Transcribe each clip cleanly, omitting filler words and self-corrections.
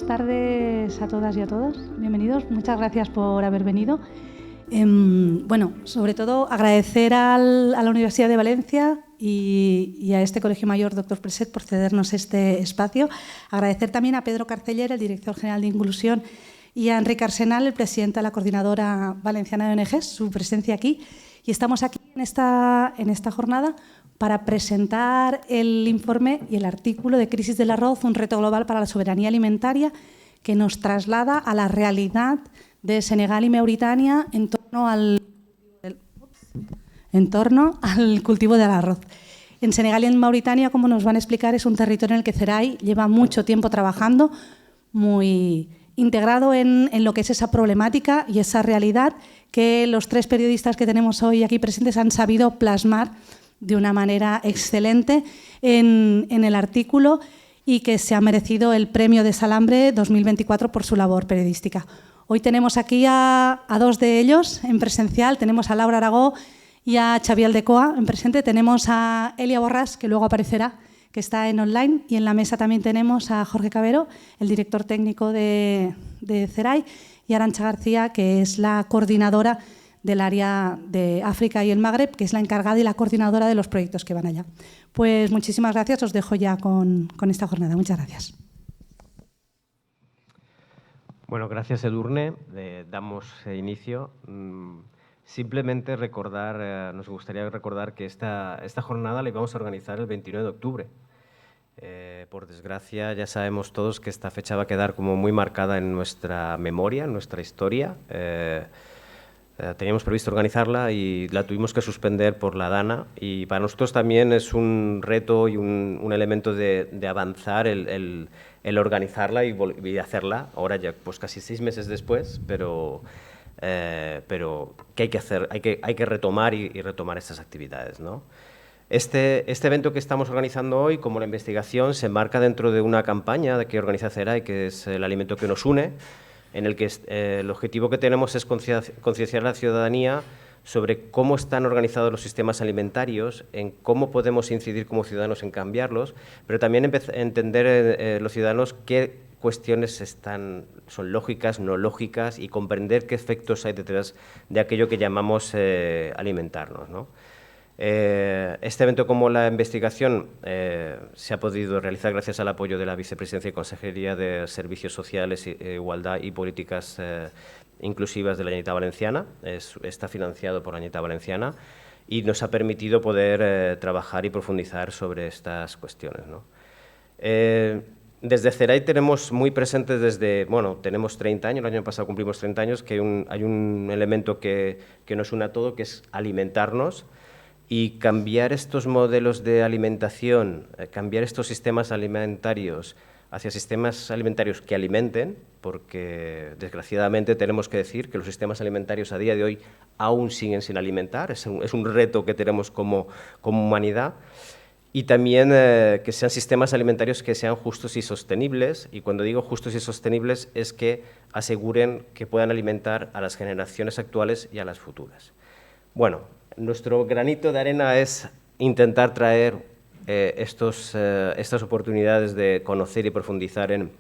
buenas tardes a todas y a todos. Bienvenidos. Muchas gracias por haber venido. Bueno, sobre todo agradecer a la Universidad de Valencia y a este Colegio Mayor Doctor Preset por cedernos este espacio. Agradecer también a Pedro Carceller, el director general de Inclusión, y a Enrique Arsenal, el presidente de la Coordinadora Valenciana de ONGs, su presencia aquí. Y estamos aquí en esta jornada para presentar el informe y el artículo de Crisis del arroz, un reto global para la soberanía alimentaria, que nos traslada a la realidad de Senegal y Mauritania en torno al cultivo del arroz. En Senegal y en Mauritania, como nos van a explicar, es un territorio en el que CERAI lleva mucho tiempo trabajando, muy integrado en lo que es esa problemática y esa realidad que los tres periodistas que tenemos hoy aquí presentes han sabido plasmar de una manera excelente en el artículo y que se ha merecido el Premio de Salambre 2024 por su labor periodística. Hoy tenemos aquí a dos de ellos en presencial. Tenemos a Laura Aragó y a Xavier Aldecoa en presente. Tenemos a Elia Borràs, que luego aparecerá, que está en online. Y en la mesa también tenemos a Jorge Cabero, el director técnico de CERAI, y Arantxa García, que es la coordinadora del área de África y el Magreb, que es la encargada y la coordinadora de los proyectos que van allá. Pues muchísimas gracias. Os dejo ya con esta jornada. Muchas gracias. Bueno, gracias, Edurne. Damos inicio. Simplemente recordar, nos gustaría recordar que esta jornada la íbamos a organizar el 29 de octubre. Por desgracia, ya sabemos todos que esta fecha va a quedar como muy marcada en nuestra memoria, en nuestra historia. Teníamos previsto organizarla y la tuvimos que suspender por la DANA, y para nosotros también es un reto y un elemento de avanzar el organizarla y hacerla, ahora ya pues casi 6 meses después, pero ¿qué hay que hacer? Hay que retomar y retomar estas actividades, ¿no? Este evento que estamos organizando hoy, como la investigación, se enmarca dentro de una campaña que organiza CERAI, que es el alimento que nos une, en el que el objetivo que tenemos es concienciar a la ciudadanía sobre cómo están organizados los sistemas alimentarios, en cómo podemos incidir como ciudadanos en cambiarlos, pero también entender los ciudadanos qué cuestiones son lógicas, no lógicas, y comprender qué efectos hay detrás de aquello que llamamos alimentarnos, ¿no? Este evento, como la investigación, se ha podido realizar gracias al apoyo de la Vicepresidencia y Consejería de Servicios Sociales, Igualdad y Políticas Inclusivas de la Generalitat Valenciana. Está financiado por la Generalitat Valenciana y nos ha permitido poder trabajar y profundizar sobre estas cuestiones, ¿no? Desde CERAI tenemos muy presentes tenemos 30 años, el año pasado cumplimos 30 años, que hay un elemento que nos une a todo, que es alimentarnos. Y cambiar estos modelos de alimentación, cambiar estos sistemas alimentarios hacia sistemas alimentarios que alimenten, porque desgraciadamente tenemos que decir que los sistemas alimentarios a día de hoy aún siguen sin alimentar, es un reto que tenemos como humanidad, y también que sean sistemas alimentarios que sean justos y sostenibles, y cuando digo justos y sostenibles es que aseguren que puedan alimentar a las generaciones actuales y a las futuras. Bueno, nuestro granito de arena es intentar traer estas oportunidades de conocer y profundizar en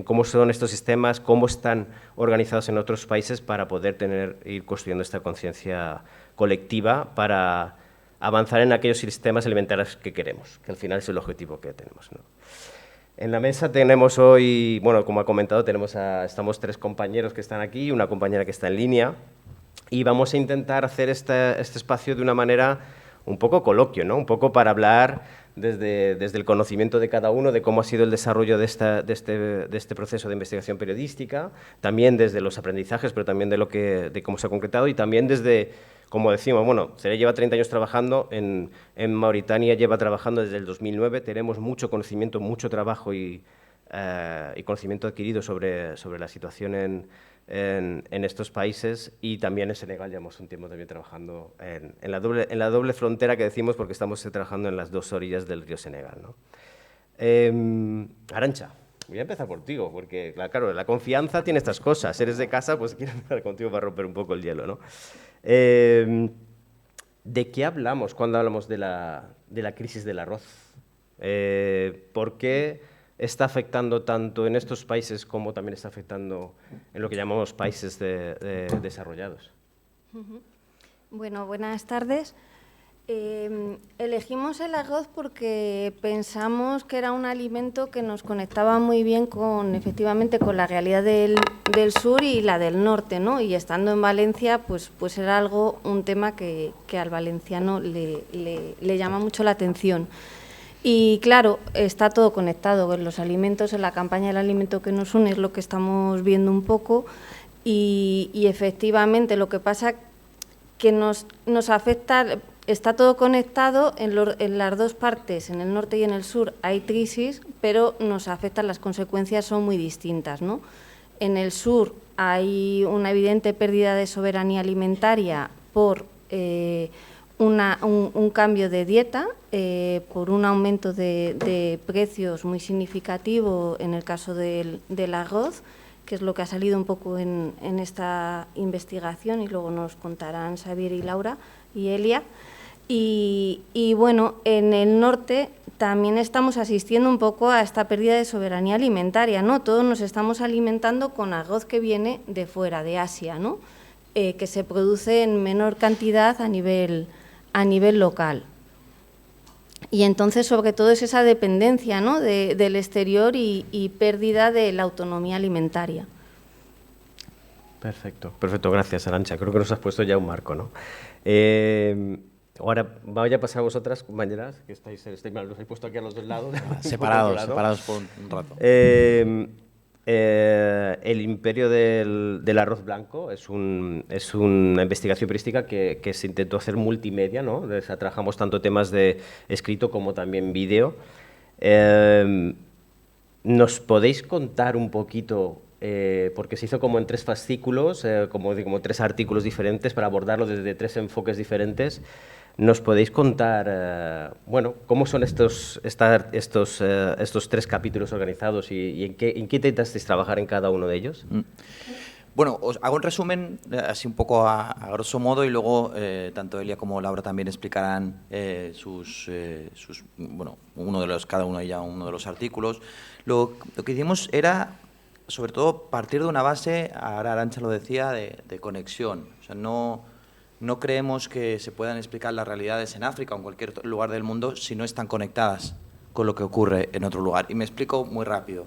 cómo son estos sistemas, cómo están organizados en otros países, para poder ir construyendo esta conciencia colectiva para avanzar en aquellos sistemas alimentarios que queremos, que al final es el objetivo que tenemos, ¿no? En la mesa tenemos hoy, bueno, como ha comentado, estamos 3 compañeros que están aquí y una compañera que está en línea. Y vamos a intentar hacer este espacio de una manera un poco coloquio, ¿no? Un poco para hablar desde el conocimiento de cada uno de cómo ha sido el desarrollo de este proceso de investigación periodística, también desde los aprendizajes, pero también de cómo se ha concretado, y también desde, como decimos, bueno, CERAI lleva 30 años trabajando, en Mauritania lleva trabajando desde el 2009, tenemos mucho conocimiento, mucho trabajo y conocimiento adquirido sobre la situación en estos países, y también en Senegal llevamos un tiempo también trabajando en la doble frontera que decimos, porque estamos trabajando en las 2 orillas del río Senegal, ¿no? Arantxa, voy a empezar por ti, porque claro, la confianza tiene estas cosas, eres de casa, pues quiero empezar contigo para romper un poco el hielo, ¿no? ¿De qué hablamos cuando hablamos de la crisis del arroz? ¿Por qué está afectando tanto en estos países como también está afectando en lo que llamamos países desarrollados. Bueno, buenas tardes. Elegimos el arroz porque pensamos que era un alimento que nos conectaba muy bien efectivamente con la realidad del sur y la del norte, ¿no? Y estando en Valencia, pues era un tema que al valenciano le llama mucho la atención. Y claro, está todo conectado con los alimentos, en la campaña del alimento que nos une es lo que estamos viendo un poco y efectivamente lo que pasa que nos afecta. Está todo conectado en las dos partes, en el norte y en el sur hay crisis, pero nos afectan, las consecuencias son muy distintas, ¿no? En el sur hay una evidente pérdida de soberanía alimentaria por un cambio de dieta, por un aumento de precios muy significativo en el caso del arroz, que es lo que ha salido un poco en esta investigación y luego nos contarán Xavier y Laura y Elia. Y bueno, en el norte también estamos asistiendo un poco a esta pérdida de soberanía alimentaria, ¿no? Todos nos estamos alimentando con arroz que viene de fuera, de Asia, ¿no? Que se produce en menor cantidad a nivel local. Y entonces, sobre todo, es esa dependencia, ¿no? del exterior y pérdida de la autonomía alimentaria. Perfecto, gracias, Arantxa. Creo que nos has puesto ya un marco, ¿no? Ahora voy a pasar a vosotras, compañeras, que estáis mal, los habéis puesto aquí a los dos lados. separados por un rato. El imperio del arroz blanco es una investigación periodística que se intentó hacer multimedia, ¿no? O sea, trabajamos tanto temas de escrito como también vídeo. ¿Nos podéis contar un poquito, porque se hizo como en 3 fascículos, como 3 artículos diferentes para abordarlo desde 3 enfoques diferentes? ¿Nos podéis contar, bueno, cómo son estos 3 capítulos organizados y en qué intentasteis trabajar en cada uno de ellos? Bueno, os hago un resumen así un poco a grosso modo y luego tanto Elia como Laura también explicarán bueno, cada uno de los artículos. Lo que hicimos era, sobre todo, partir de una base, ahora Arantxa lo decía, de conexión. O sea, no creemos que se puedan explicar las realidades en África o en cualquier lugar del mundo si no están conectadas con lo que ocurre en otro lugar. Y me explico muy rápido.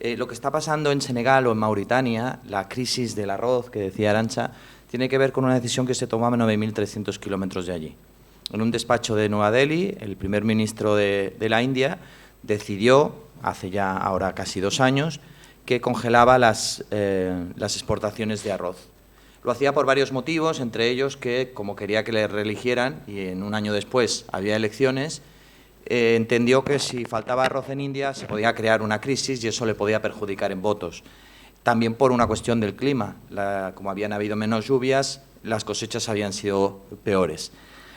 Lo que está pasando en Senegal o en Mauritania, la crisis del arroz que decía Arantxa, tiene que ver con una decisión que se tomaba a 9.300 kilómetros de allí. En un despacho de Nueva Delhi, el primer ministro de la India decidió, hace ya ahora casi 2 años, que congelaba las exportaciones de arroz. Lo hacía por varios motivos, entre ellos que, como quería que le reeligieran, y en un año después había elecciones, entendió que si faltaba arroz en India se podía crear una crisis y eso le podía perjudicar en votos. También por una cuestión del clima. Como habían habido menos lluvias, las cosechas habían sido peores.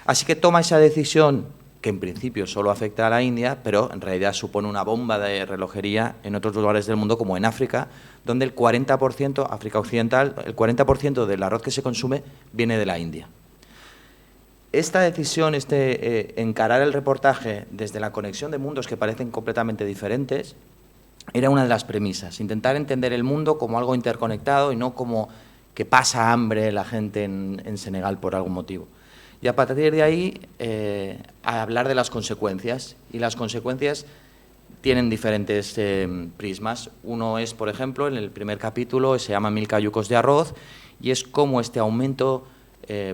Así que toma esa decisión, que en principio solo afecta a la India, pero en realidad supone una bomba de relojería en otros lugares del mundo, como en África, donde el 40%, África Occidental, el 40% del arroz que se consume viene de la India. Esta decisión, encarar el reportaje desde la conexión de mundos que parecen completamente diferentes, era una de las premisas, intentar entender el mundo como algo interconectado y no como que pasa hambre la gente en Senegal por algún motivo. Y a partir de ahí, a hablar de las consecuencias. Y las consecuencias tienen diferentes prismas. Uno es, por ejemplo, en el primer capítulo, se llama 1000 cayucos de arroz, y es como este aumento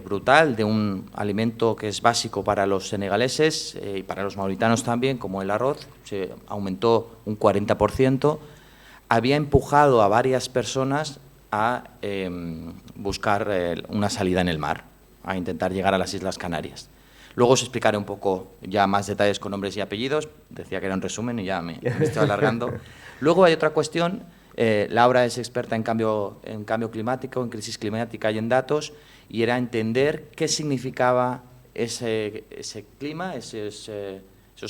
brutal de un alimento que es básico para los senegaleses y para los mauritanos también, como el arroz, se aumentó un 40%, había empujado a varias personas a buscar una salida en el mar, a intentar llegar a las Islas Canarias. Luego os explicaré un poco ya más detalles con nombres y apellidos. Decía que era un resumen y ya me estoy alargando. Luego hay otra cuestión. Laura es experta en cambio climático, en crisis climática y en datos, y era entender qué significaba ese clima, esos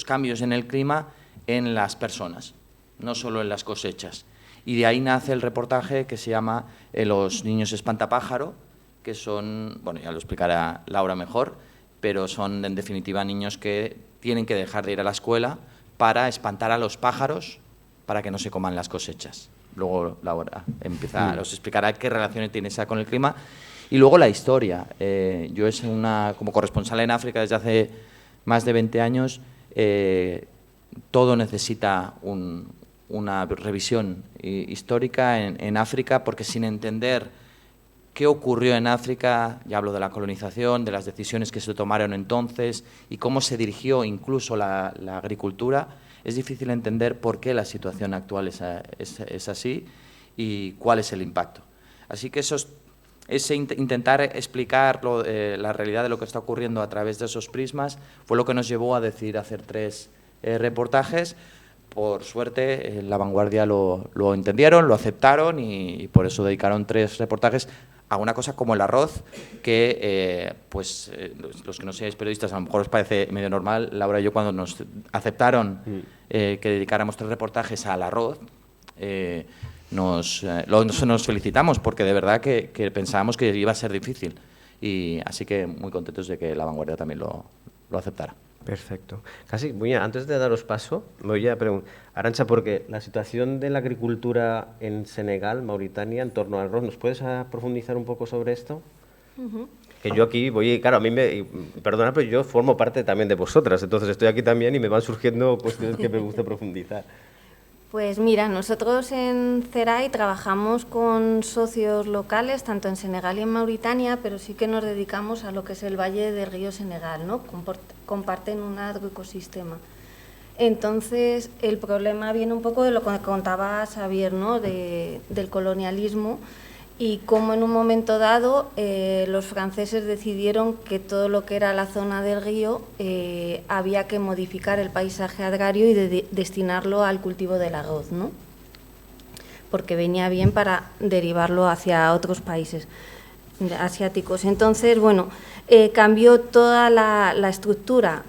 cambios en el clima en las personas, no solo en las cosechas. Y de ahí nace el reportaje que se llama Los niños espantapájaro, que son, bueno, ya lo explicará Laura mejor, pero son en definitiva niños que tienen que dejar de ir a la escuela para espantar a los pájaros para que no se coman las cosechas. Luego Laura os explicará qué relaciones tiene esa con el clima. Y luego la historia. Yo como corresponsal en África desde hace más de 20 años, todo necesita una revisión histórica en África, porque sin entender qué ocurrió en África, ya hablo de la colonización, de las decisiones que se tomaron entonces y cómo se dirigió incluso la agricultura, es difícil entender por qué la situación actual es así y cuál es el impacto. Así que intentar explicar la realidad de lo que está ocurriendo a través de esos prismas fue lo que nos llevó a decidir hacer 3 reportajes. Por suerte, La Vanguardia lo entendieron, lo aceptaron y por eso dedicaron 3 reportajes a una cosa como el arroz, que los que no seáis periodistas a lo mejor os parece medio normal. Laura y yo, cuando nos aceptaron que dedicáramos 3 reportajes al arroz, nos felicitamos, porque de verdad que pensábamos que iba a ser difícil. Y así que muy contentos de que La Vanguardia también lo aceptara. Perfecto. Casi, antes de daros paso, me voy a preguntar, Arantxa, porque la situación de la agricultura en Senegal, Mauritania, en torno al arroz, ¿nos puedes profundizar un poco sobre esto? Que yo aquí claro, perdona, pero yo formo parte también de vosotras, entonces estoy aquí también y me van surgiendo cuestiones que me gusta profundizar. Pues mira, nosotros en CERAI trabajamos con socios locales, tanto en Senegal y en Mauritania, pero sí que nos dedicamos a lo que es el Valle del Río Senegal, ¿no? Comparten un agroecosistema. Entonces, el problema viene un poco de lo que contaba Xavier, ¿no? Del colonialismo, y cómo en un momento dado los franceses decidieron que todo lo que era la zona del río había que modificar el paisaje agrario y destinarlo al cultivo del arroz, ¿no? Porque venía bien para derivarlo hacia otros países asiáticos. Entonces, bueno, cambió toda la estructura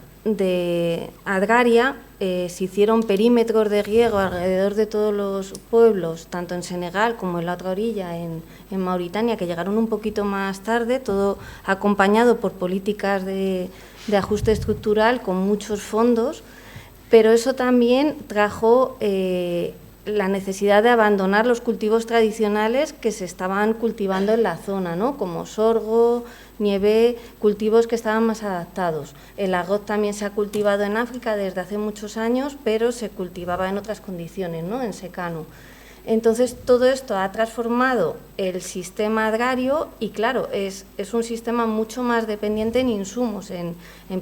agraria. Se hicieron perímetros de riego alrededor de todos los pueblos, tanto en Senegal como en la otra orilla, en Mauritania, que llegaron un poquito más tarde, todo acompañado por políticas de ajuste estructural con muchos fondos, pero eso también trajo la necesidad de abandonar los cultivos tradicionales que se estaban cultivando en la zona, ¿no? Como sorgo, nieve, cultivos que estaban más adaptados. El arroz también se ha cultivado en África desde hace muchos años, pero se cultivaba en otras condiciones, ¿no? En secano. Entonces, todo esto ha transformado el sistema agrario y, claro, es un sistema mucho más dependiente en insumos, en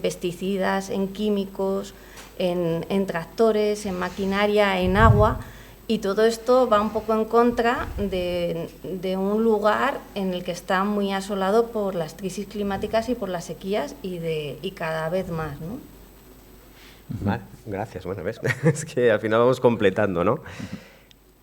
pesticidas, en químicos, en tractores, en maquinaria, en agua. Y todo esto va un poco en contra de un lugar en el que está muy asolado por las crisis climáticas y por las sequías y cada vez más, ¿no? Vale, gracias. Bueno, ves, es que al final vamos completando, ¿no?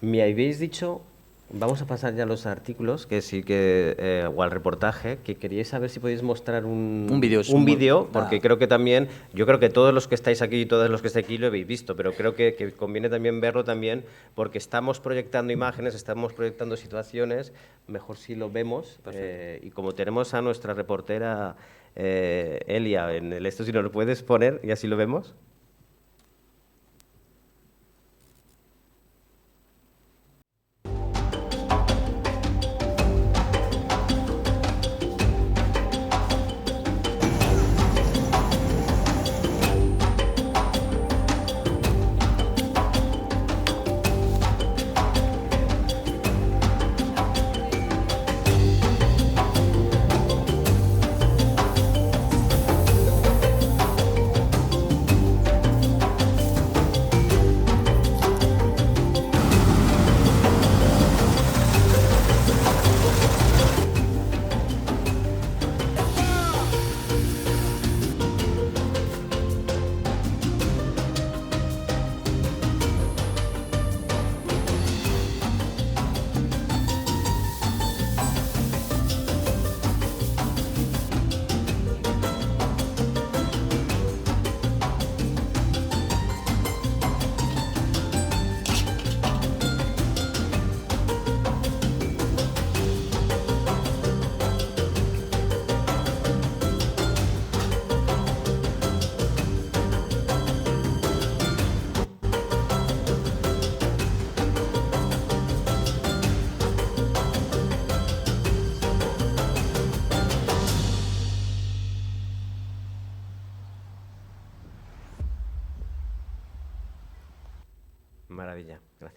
Me habéis dicho, vamos a pasar ya a los artículos, que sí que, o al reportaje, que queríais saber si podéis mostrar un vídeo, porque creo que también, yo creo que todos los que estáis aquí y todos los que estáis aquí lo habéis visto, pero creo que conviene también verlo también, porque estamos proyectando imágenes, estamos proyectando situaciones, mejor si lo vemos, y como tenemos a nuestra reportera Elia en esto, si nos lo puedes poner y así lo vemos.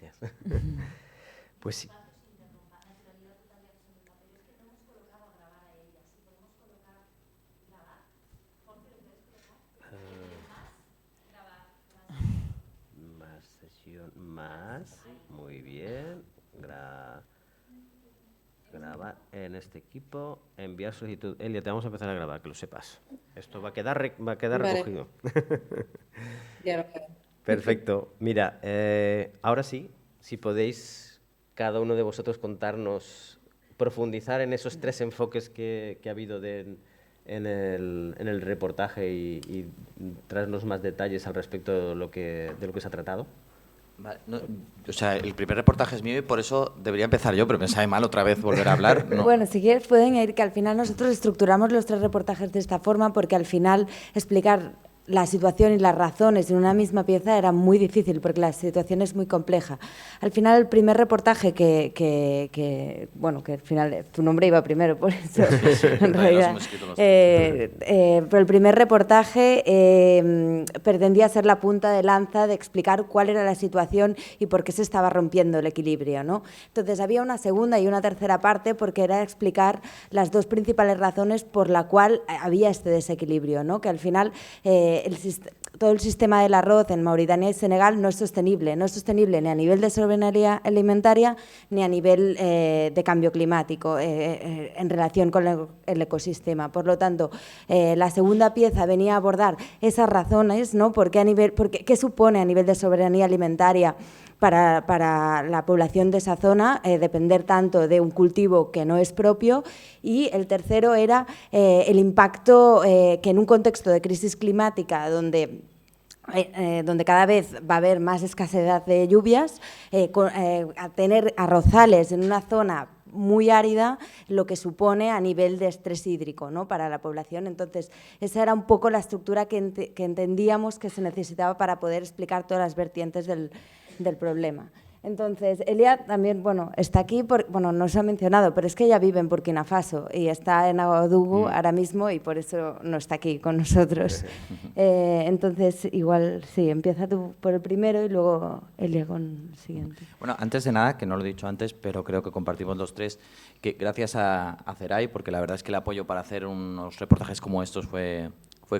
gracias. Pues sí. Más sesión, más, muy bien. Grabar en este equipo, enviar solicitud. Elia, te vamos a empezar a grabar, que lo sepas. Esto va a quedar vale. Recogido. Ya lo veo. Perfecto. Mira, ahora sí, si podéis cada uno de vosotros contarnos, profundizar en esos 3 enfoques que ha habido en el reportaje y traernos más detalles al respecto de lo que se ha tratado. Vale, no, o sea, el primer reportaje es mío y por eso debería empezar yo, pero me sabe mal otra vez volver a hablar. No. Bueno, si quieres pueden ir, que al final nosotros estructuramos los 3 reportajes de esta forma porque al final explicar la situación y las razones en una misma pieza era muy difícil porque la situación es muy compleja. Al final el primer reportaje bueno, que al final tu nombre iba primero, por eso en realidad. Pero el primer reportaje pretendía ser la punta de lanza de explicar cuál era la situación y por qué se estaba rompiendo el equilibrio, ¿no? Entonces había una segunda y una tercera parte porque era explicar las 2 principales razones por la cual había este desequilibrio, ¿no? Que al final todo el sistema del arroz en Mauritania y Senegal no es sostenible ni a nivel de soberanía alimentaria ni a nivel de cambio climático en relación con el ecosistema. Por lo tanto, la segunda pieza venía a abordar esas razones, ¿no? ¿Qué supone a nivel de soberanía alimentaria para la población de esa zona depender tanto de un cultivo que no es propio? Y el tercero era el impacto que en un contexto de crisis climática donde cada vez va a haber más escasez de lluvias, a tener arrozales en una zona muy árida, lo que supone a nivel de estrés hídrico, ¿no? Para la población. Entonces, esa era un poco la estructura que entendíamos que se necesitaba para poder explicar todas las vertientes del problema. Entonces, Elia también, bueno, está aquí, no se ha mencionado, pero es que ella vive en Burkina Faso y está en Ouagadougou ahora mismo y por eso no está aquí con nosotros. Entonces, igual, sí, empieza tú por el primero y luego Elia con el siguiente. Bueno, antes de nada, que no lo he dicho antes, pero creo que compartimos los 3, que gracias a Ceray, porque la verdad es que el apoyo para hacer unos reportajes como estos fue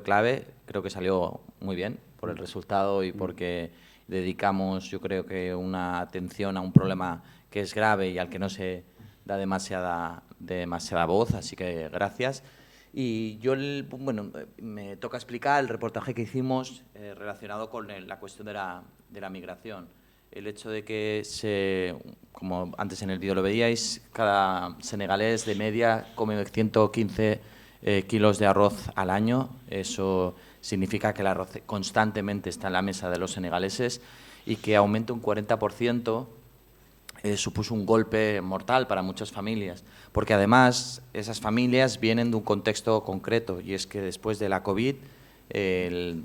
clave, creo que salió muy bien por el resultado y porque dedicamos, yo creo que una atención a un problema que es grave y al que no se da demasiada voz, así que gracias. Y yo, bueno, me toca explicar el reportaje que hicimos relacionado con la cuestión de la migración. El hecho de que, como antes en el vídeo lo veíais, cada senegalés de media come 115 kilos de arroz al año. Eso significa que el arroz constantemente está en la mesa de los senegaleses y que aumente un 40% supuso un golpe mortal para muchas familias, porque además esas familias vienen de un contexto concreto y es que después de la COVID,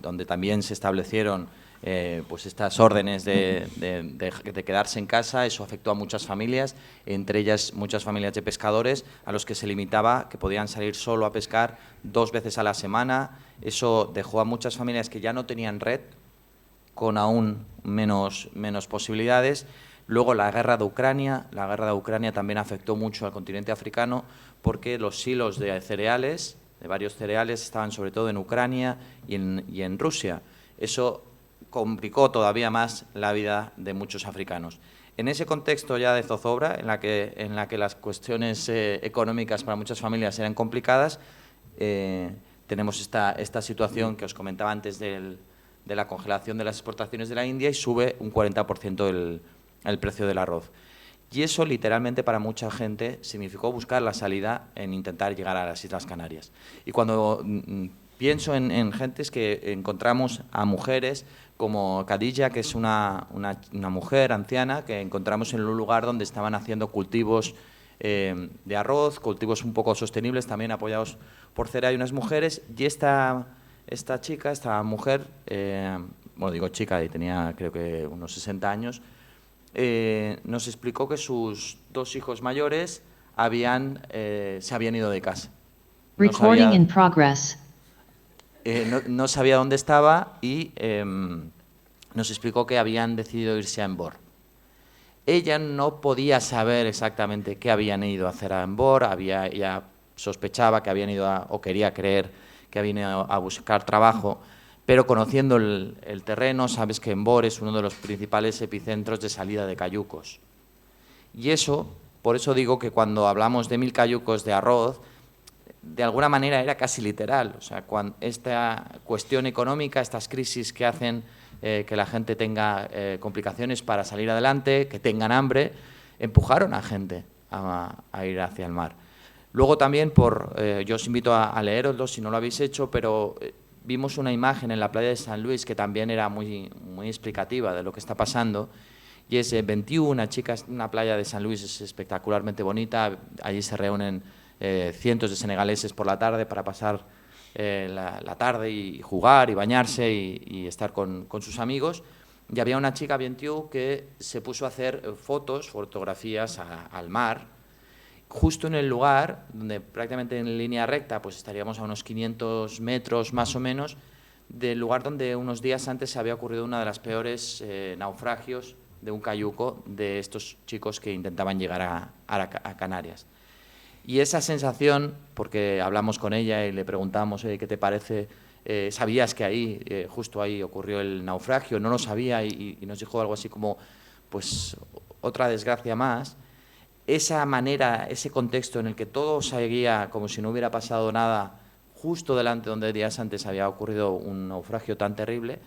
donde también se establecieron pues estas órdenes de quedarse en casa, eso afectó a muchas familias, entre ellas muchas familias de pescadores a los que se limitaba que podían salir solo a pescar 2 veces a la semana. Eso dejó a muchas familias que ya no tenían red con aún menos posibilidades. Luego la guerra de Ucrania también afectó mucho al continente africano porque los silos de cereales, de varios cereales, estaban sobre todo en Ucrania y en Rusia. Eso complicó todavía más la vida de muchos africanos. En ese contexto ya de zozobra, en la que las cuestiones económicas para muchas familias eran complicadas, tenemos esta situación que os comentaba antes de la congelación de las exportaciones de la India y sube un 40% el precio del arroz. Y eso literalmente para mucha gente significó buscar la salida en intentar llegar a las Islas Canarias. Y cuando pienso en gentes que encontramos a mujeres como Khadija, que es una mujer anciana que encontramos en un lugar donde estaban haciendo cultivos de arroz, cultivos un poco sostenibles, también apoyados por Ceray y unas mujeres, y esta mujer, bueno, digo chica, y tenía creo que unos 60 años, nos explicó que sus 2 hijos mayores se habían ido de casa. Recording in progress. No sabía dónde estaba y nos explicó que habían decidido irse a Embor. ella no podía saber exactamente qué habían ido a hacer a Embor, ya sospechaba que habían ido o quería creer que habían ido a buscar trabajo, pero conociendo el terreno, sabes que Embor es uno de los principales epicentros de salida de cayucos. Y eso, por eso digo que cuando hablamos de 1000 cayucos de arroz, de alguna manera era casi literal. O sea, cuando esta cuestión económica, estas crisis que hacen que la gente tenga complicaciones para salir adelante, que tengan hambre, empujaron a gente a ir hacia el mar. Luego también, yo os invito a leeroslo si no lo habéis hecho, pero vimos una imagen en la playa de San Luis que también era muy, muy explicativa de lo que está pasando, y es 21, una playa de San Luis es espectacularmente bonita, allí se reúnen cientos de senegaleses por la tarde para pasar la tarde y jugar y bañarse y estar con sus amigos. Y había una chica, 21, que se puso a hacer fotografías al mar, justo en el lugar donde prácticamente en línea recta pues estaríamos a unos 500 metros más o menos del lugar donde unos días antes se había ocurrido una de las peores naufragios de un cayuco de estos chicos que intentaban llegar a Canarias. Y esa sensación, porque hablamos con ella y le preguntamos, ¿qué te parece? ¿Sabías que ahí, justo ahí ocurrió el naufragio? No lo sabía y nos dijo algo así como, pues otra desgracia más. Esa manera, ese contexto en el que todo seguía como si no hubiera pasado nada, justo delante donde días antes había ocurrido un naufragio tan terrible,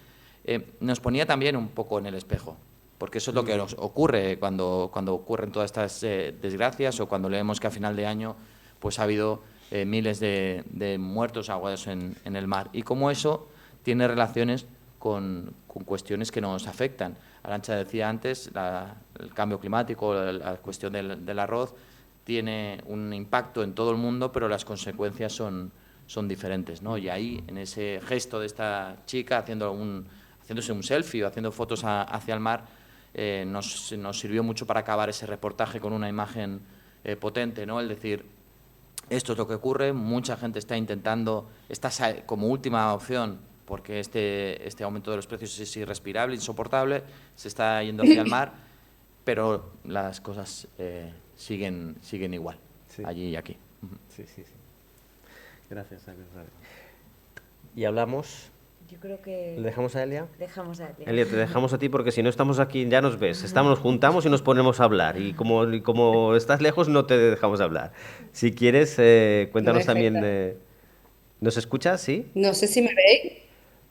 nos ponía también un poco en el espejo. Porque eso es lo que nos ocurre cuando ocurren todas estas desgracias, o cuando leemos que a final de año pues ha habido miles de muertos ahogados en el mar. Y cómo eso tiene relaciones con cuestiones que nos afectan. Arantxa decía antes, el cambio climático, la cuestión del arroz, tiene un impacto en todo el mundo, pero las consecuencias son diferentes, ¿no? Y ahí, en ese gesto de esta chica haciéndose un selfie o haciendo fotos hacia el mar, nos sirvió mucho para acabar ese reportaje con una imagen potente, ¿no? El decir, esto es lo que ocurre, mucha gente está intentando, como última opción, porque este aumento de los precios es irrespirable, insoportable, se está yendo hacia el mar, pero las cosas siguen igual, sí, allí y aquí. Sí. Gracias, y hablamos. Yo creo que... ¿Le dejamos a Elia? Dejamos a Elia. Elia, te dejamos a ti porque si no estamos aquí, ya nos ves, nos juntamos y nos ponemos a hablar, y como estás lejos no te dejamos hablar. Si quieres, cuéntanos también... ¿Nos escuchas? ¿Sí? No sé si me veis.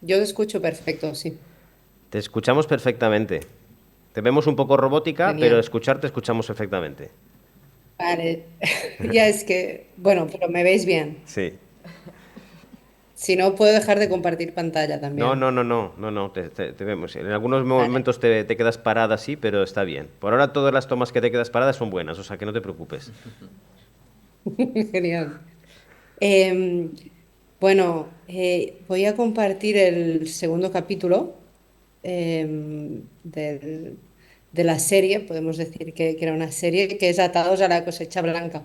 Yo te escucho perfecto, sí. Te escuchamos perfectamente. Te vemos un poco robótica, Genial. pero te escuchamos perfectamente. Vale. Ya es que, bueno, pero me veis bien. Sí. Si no, puedo dejar de compartir pantalla también. No, te vemos. En algunos momentos te quedas parada, sí, pero está bien. Por ahora todas las tomas que te quedas parada son buenas, o sea que no te preocupes. Genial. Bueno, voy a compartir el segundo capítulo de la serie, podemos decir que era una serie, que es Atados a la cosecha blanca.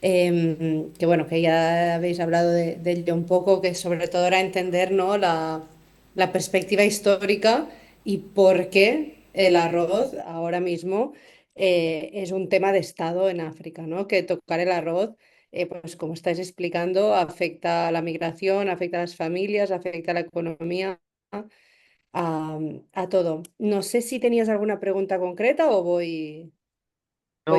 Que bueno, que ya habéis hablado de ello un poco, que sobre todo era entender, ¿no?, la perspectiva histórica y por qué el arroz ahora mismo es un tema de Estado en África, ¿no? Que tocar el arroz, pues como estáis explicando, afecta a la migración, afecta a las familias, afecta a la economía, a, a todo. No sé si tenías alguna pregunta concreta o voy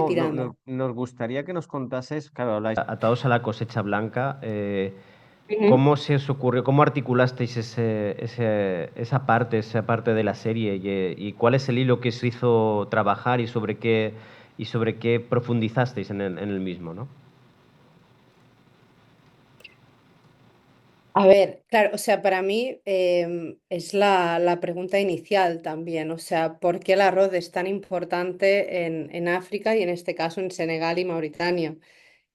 tirando. Nos gustaría que nos contases, claro, habláis atados a la cosecha blanca, Ujú. ¿cómo se os ocurrió, cómo articulasteis esa parte de la serie y cuál es el hilo que os hizo trabajar y sobre qué profundizasteis en el mismo, ¿no? A ver, claro, o sea, para mí es la pregunta inicial también, o sea, ¿por qué el arroz es tan importante en África y en este caso en Senegal y Mauritania?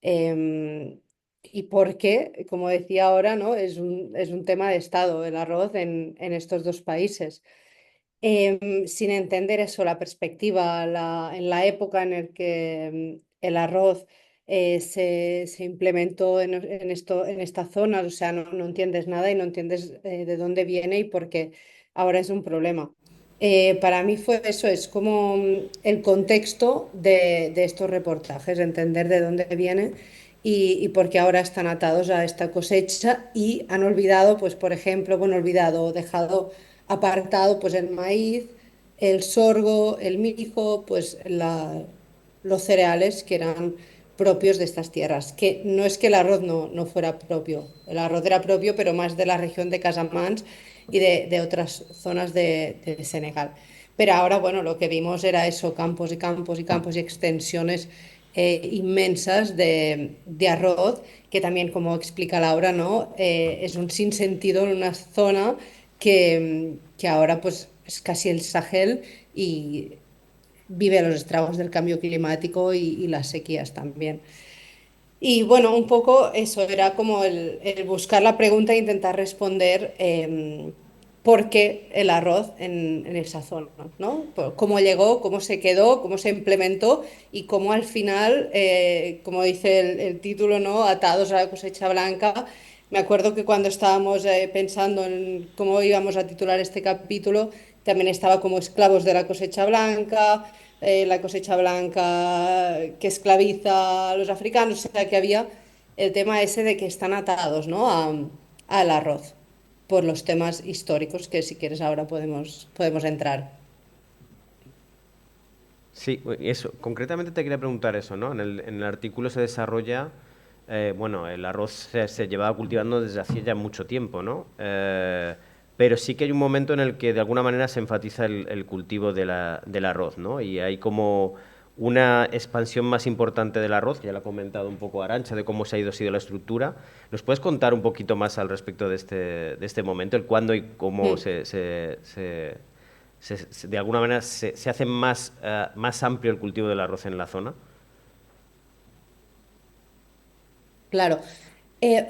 Em, y por qué, como decía ahora, ¿no? Es un tema de Estado el arroz en estos dos países. Sin entender eso, la perspectiva, en la época en la que el arroz se implementó en esta zona, o sea, no entiendes nada y no entiendes de dónde viene y por qué ahora es un problema. Para mí fue eso, es como el contexto de estos reportajes, entender de dónde viene y por qué ahora están atados a esta cosecha y han olvidado, pues por ejemplo, bueno, olvidado o dejado apartado pues el maíz, el sorgo, el mijo, pues los cereales que eran propios de estas tierras, que no es que el arroz no fuera propio, el arroz era propio, pero más de la región de Casamance y de otras zonas de Senegal. Pero ahora, bueno, lo que vimos era eso, campos y campos y campos y extensiones inmensas de arroz, que también, como explica Laura, ¿no? Es un sinsentido en una zona que ahora pues es casi el Sahel y vive los estragos del cambio climático y las sequías también. Y bueno, un poco eso era como el buscar la pregunta e intentar responder por qué el arroz en esa zona, ¿no? Cómo llegó, cómo se quedó, cómo se implementó y cómo al final, como dice el título, ¿no? Atados a la cosecha blanca. Me acuerdo que cuando estábamos pensando en cómo íbamos a titular este capítulo, también estaba como esclavos de la cosecha blanca que esclaviza a los africanos, o sea que había el tema ese de que están atados, ¿no? al arroz, por los temas históricos que si quieres ahora podemos entrar. Sí, eso. Concretamente te quería preguntar eso, ¿no? En el artículo se desarrolla, bueno, el arroz se llevaba cultivando desde hacía ya mucho tiempo, ¿no? Pero sí que hay un momento en el que de alguna manera se enfatiza el cultivo del arroz, ¿no? Y hay como una expansión más importante del arroz, ya lo ha comentado un poco Arantxa, de cómo se ha sido la estructura. ¿Nos puedes contar un poquito más al respecto de este momento, el cuándo y cómo de alguna manera se hace más amplio el cultivo del arroz en la zona? Claro.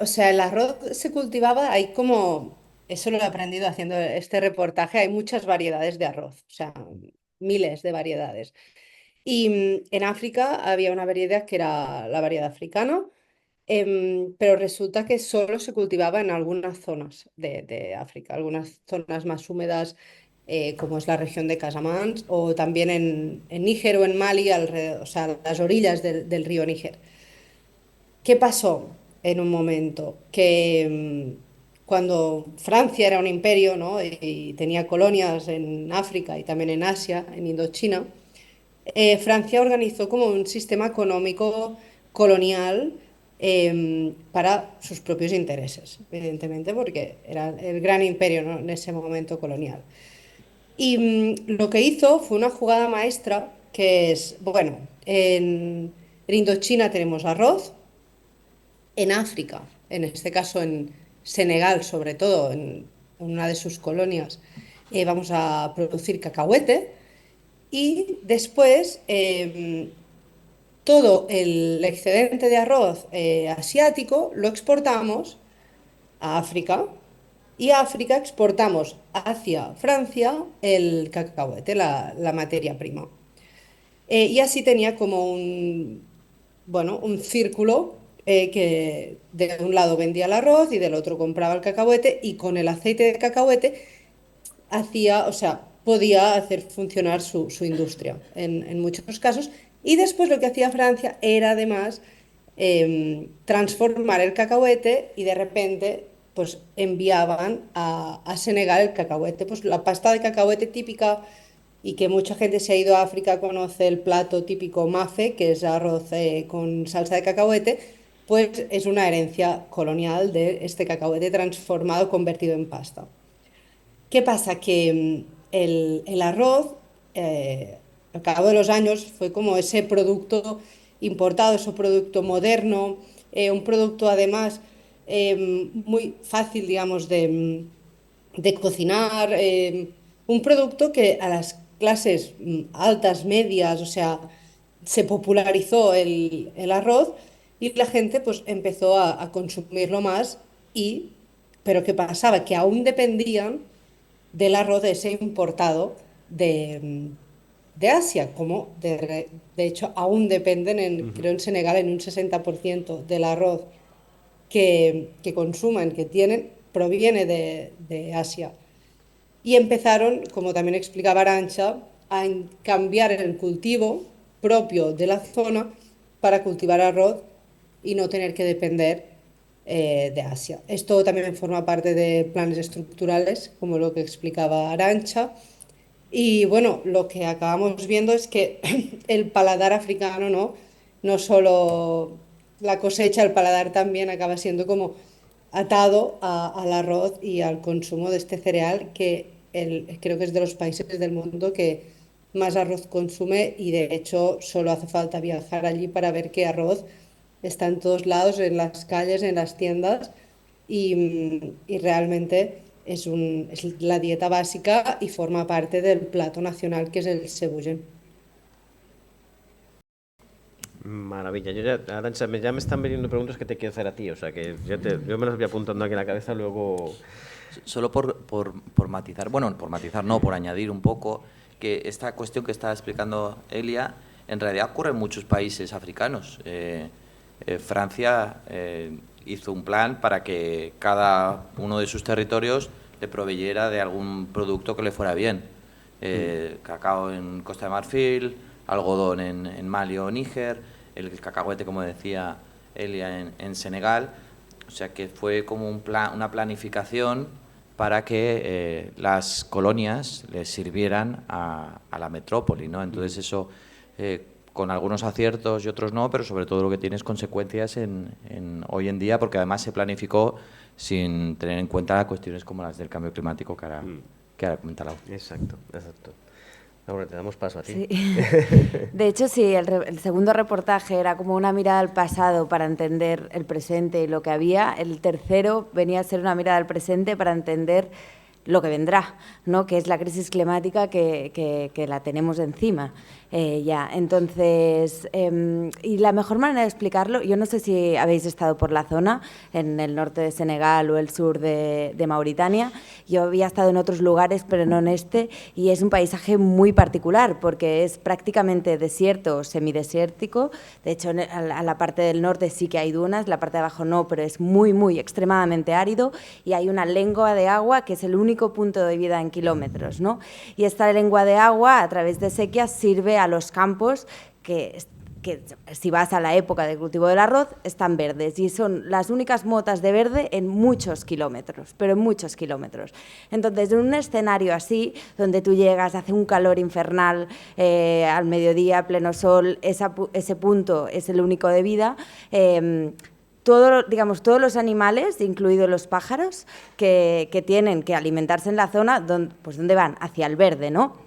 O sea, el arroz se cultivaba, hay como, eso lo he aprendido haciendo este reportaje, hay muchas variedades de arroz, o sea, miles de variedades. Y en África había una variedad que era la variedad africana, pero resulta que solo se cultivaba en algunas zonas de África, algunas zonas más húmedas, como es la región de Casamance, o también en Níger o en Mali, alrededor, o sea, a las orillas del río Níger. ¿Qué pasó en un momento? Que cuando Francia era un imperio, ¿no? y tenía colonias en África y también en Asia, en Indochina, Francia organizó como un sistema económico colonial para sus propios intereses, evidentemente, porque era el gran imperio, ¿no? en ese momento colonial. Y lo que hizo fue una jugada maestra que es, bueno, en Indochina tenemos arroz, en África, en este caso en Senegal sobre todo, en una de sus colonias, vamos a producir cacahuete y después todo el excedente de arroz asiático lo exportamos a África y a África exportamos hacia Francia el cacahuete, la materia prima. Y así tenía como bueno, un círculo que de un lado vendía el arroz y del otro compraba el cacahuete y con el aceite de cacahuete hacía, o sea, podía hacer funcionar su industria en muchos casos. Y después lo que hacía Francia era además transformar el cacahuete y de repente pues enviaban a Senegal el cacahuete, pues la pasta de cacahuete típica y que mucha gente se ha ido a África conoce el plato típico mafe, que es arroz con salsa de cacahuete, pues es una herencia colonial de este cacahuete transformado, convertido en pasta. ¿Qué pasa? Que el arroz, al cabo de los años, fue como ese producto importado, ese producto moderno, un producto además muy fácil, digamos, de cocinar, un producto que a las clases altas, medias, o sea, se popularizó el arroz y la gente pues empezó a consumirlo más y, pero ¿qué pasaba? Que aún dependían del arroz ese importado de Asia, como de hecho aún dependen, creo en Senegal, en un 60% del arroz que consumen, que tienen, proviene de Asia. y empezaron, como también explicaba Arantxa, a cambiar el cultivo propio de la zona para cultivar arroz y no tener que depender de Asia. Esto también forma parte de planes estructurales, como lo que explicaba Arantxa. Y bueno, lo que acabamos viendo es que el paladar africano, no solo la cosecha, el paladar también acaba siendo como atado al arroz y al consumo de este cereal, que creo que es de los países del mundo que más arroz consume, y de hecho solo hace falta viajar allí para ver que arroz está en todos lados, en las calles, en las tiendas, y realmente es la dieta básica y forma parte del plato nacional, que es el cebullén. Maravilla. Arantxa, ya me están viniendo preguntas que te quiero hacer a ti, o sea que yo me las voy apuntando aquí en la cabeza, luego... Solo por matizar, bueno, por matizar no, por añadir un poco, que esta cuestión que estaba explicando Elia, en realidad ocurre en muchos países africanos. Francia hizo un plan para que cada uno de sus territorios le proveyera de algún producto que le fuera bien. Cacao en Costa de Marfil, algodón en Mali o Níger, el cacahuete, como decía Elia, en Senegal. O sea que fue como una planificación para que las colonias les sirvieran a la metrópoli, ¿no? Entonces eso, con algunos aciertos y otros no, pero sobre todo lo que tiene es consecuencias hoy en día, porque además se planificó sin tener en cuenta cuestiones como las del cambio climático que ahora comenta Lau. Exacto, exacto. Ahora te damos paso a ti. Sí. De hecho, sí, el segundo reportaje era como una mirada al pasado para entender el presente y lo que había. El tercero venía a ser una mirada al presente para entender lo que vendrá, ¿no? Que es la crisis climática que la tenemos encima ya. Entonces, y la mejor manera de explicarlo, yo no sé si habéis estado por la zona, en el norte de Senegal o el sur de Mauritania. Yo había estado en otros lugares, pero no en este, y es un paisaje muy particular porque es prácticamente desierto o semidesértico. De hecho, a la parte del norte sí que hay dunas, la parte de abajo no, pero es muy extremadamente árido, y hay una lengua de agua que es el único punto de vida en kilómetros, ¿no? Y esta lengua de agua, a través de sequías, sirve a los campos que si vas a la época de cultivo del arroz, están verdes, y son las únicas motas de verde en muchos kilómetros, pero en muchos kilómetros. Entonces, en un escenario así, donde tú llegas, hace un calor infernal, al mediodía, pleno sol, ese punto es el único de vida. Todos los animales, incluidos los pájaros, que tienen que alimentarse en la zona, ¿dónde van? Hacia el verde, ¿no?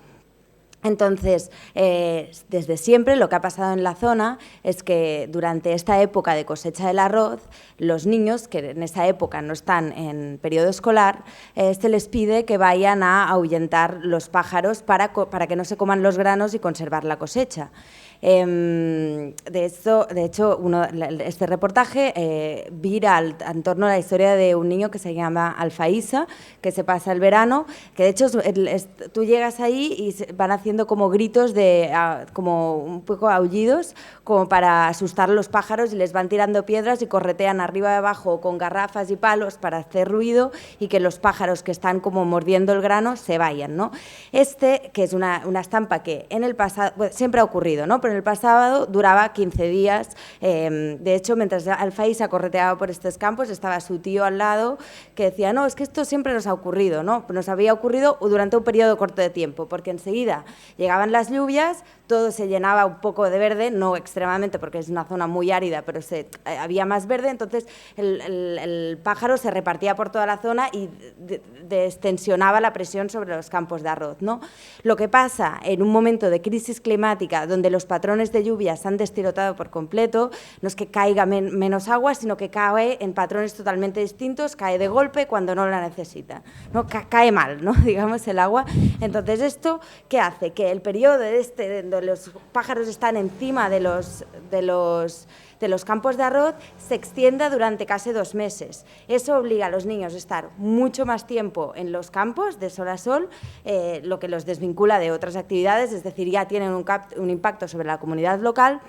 Entonces, desde siempre lo que ha pasado en la zona es que durante esta época de cosecha del arroz, los niños, que en esa época no están en periodo escolar, se les pide que vayan a ahuyentar los pájaros para que no se coman los granos y conservar la cosecha. De hecho, este reportaje vira en torno a la historia de un niño que se llama Alfaísa, que se pasa el verano, que de hecho tú llegas ahí y van haciendo como gritos, como un poco aullidos, como para asustar a los pájaros, y les van tirando piedras y corretean arriba y abajo con garrafas y palos para hacer ruido y que los pájaros que están como mordiendo el grano se vayan, ¿no? Que es una estampa que en el pasado, bueno, siempre ha ocurrido, ¿no? Pero en el pasado duraba 15 días. De hecho, mientras Alfaísa correteaba por estos campos, estaba su tío al lado que decía, no, es que esto siempre nos ha ocurrido, ¿no? Nos había ocurrido durante un periodo corto de tiempo, porque enseguida llegaban las lluvias, todo se llenaba un poco de verde, no extremadamente porque es una zona muy árida, pero había más verde, entonces el pájaro se repartía por toda la zona y destensionaba la presión sobre los campos de arroz, ¿no? Lo que pasa en un momento de crisis climática donde los patrones de lluvia se han destirotado por completo, no es que caiga menos agua, sino que cae en patrones totalmente distintos, cae de golpe cuando no la necesita, ¿no? Cae mal, ¿no? Digamos, el agua. Entonces, ¿esto qué hace? Que el periodo donde los pájaros están encima de los campos de arroz se extienda durante casi 2 meses. Eso obliga a los niños a estar mucho más tiempo en los campos, de sol a sol, lo que los desvincula de otras actividades, es decir, ya tienen un impacto sobre la comunidad local.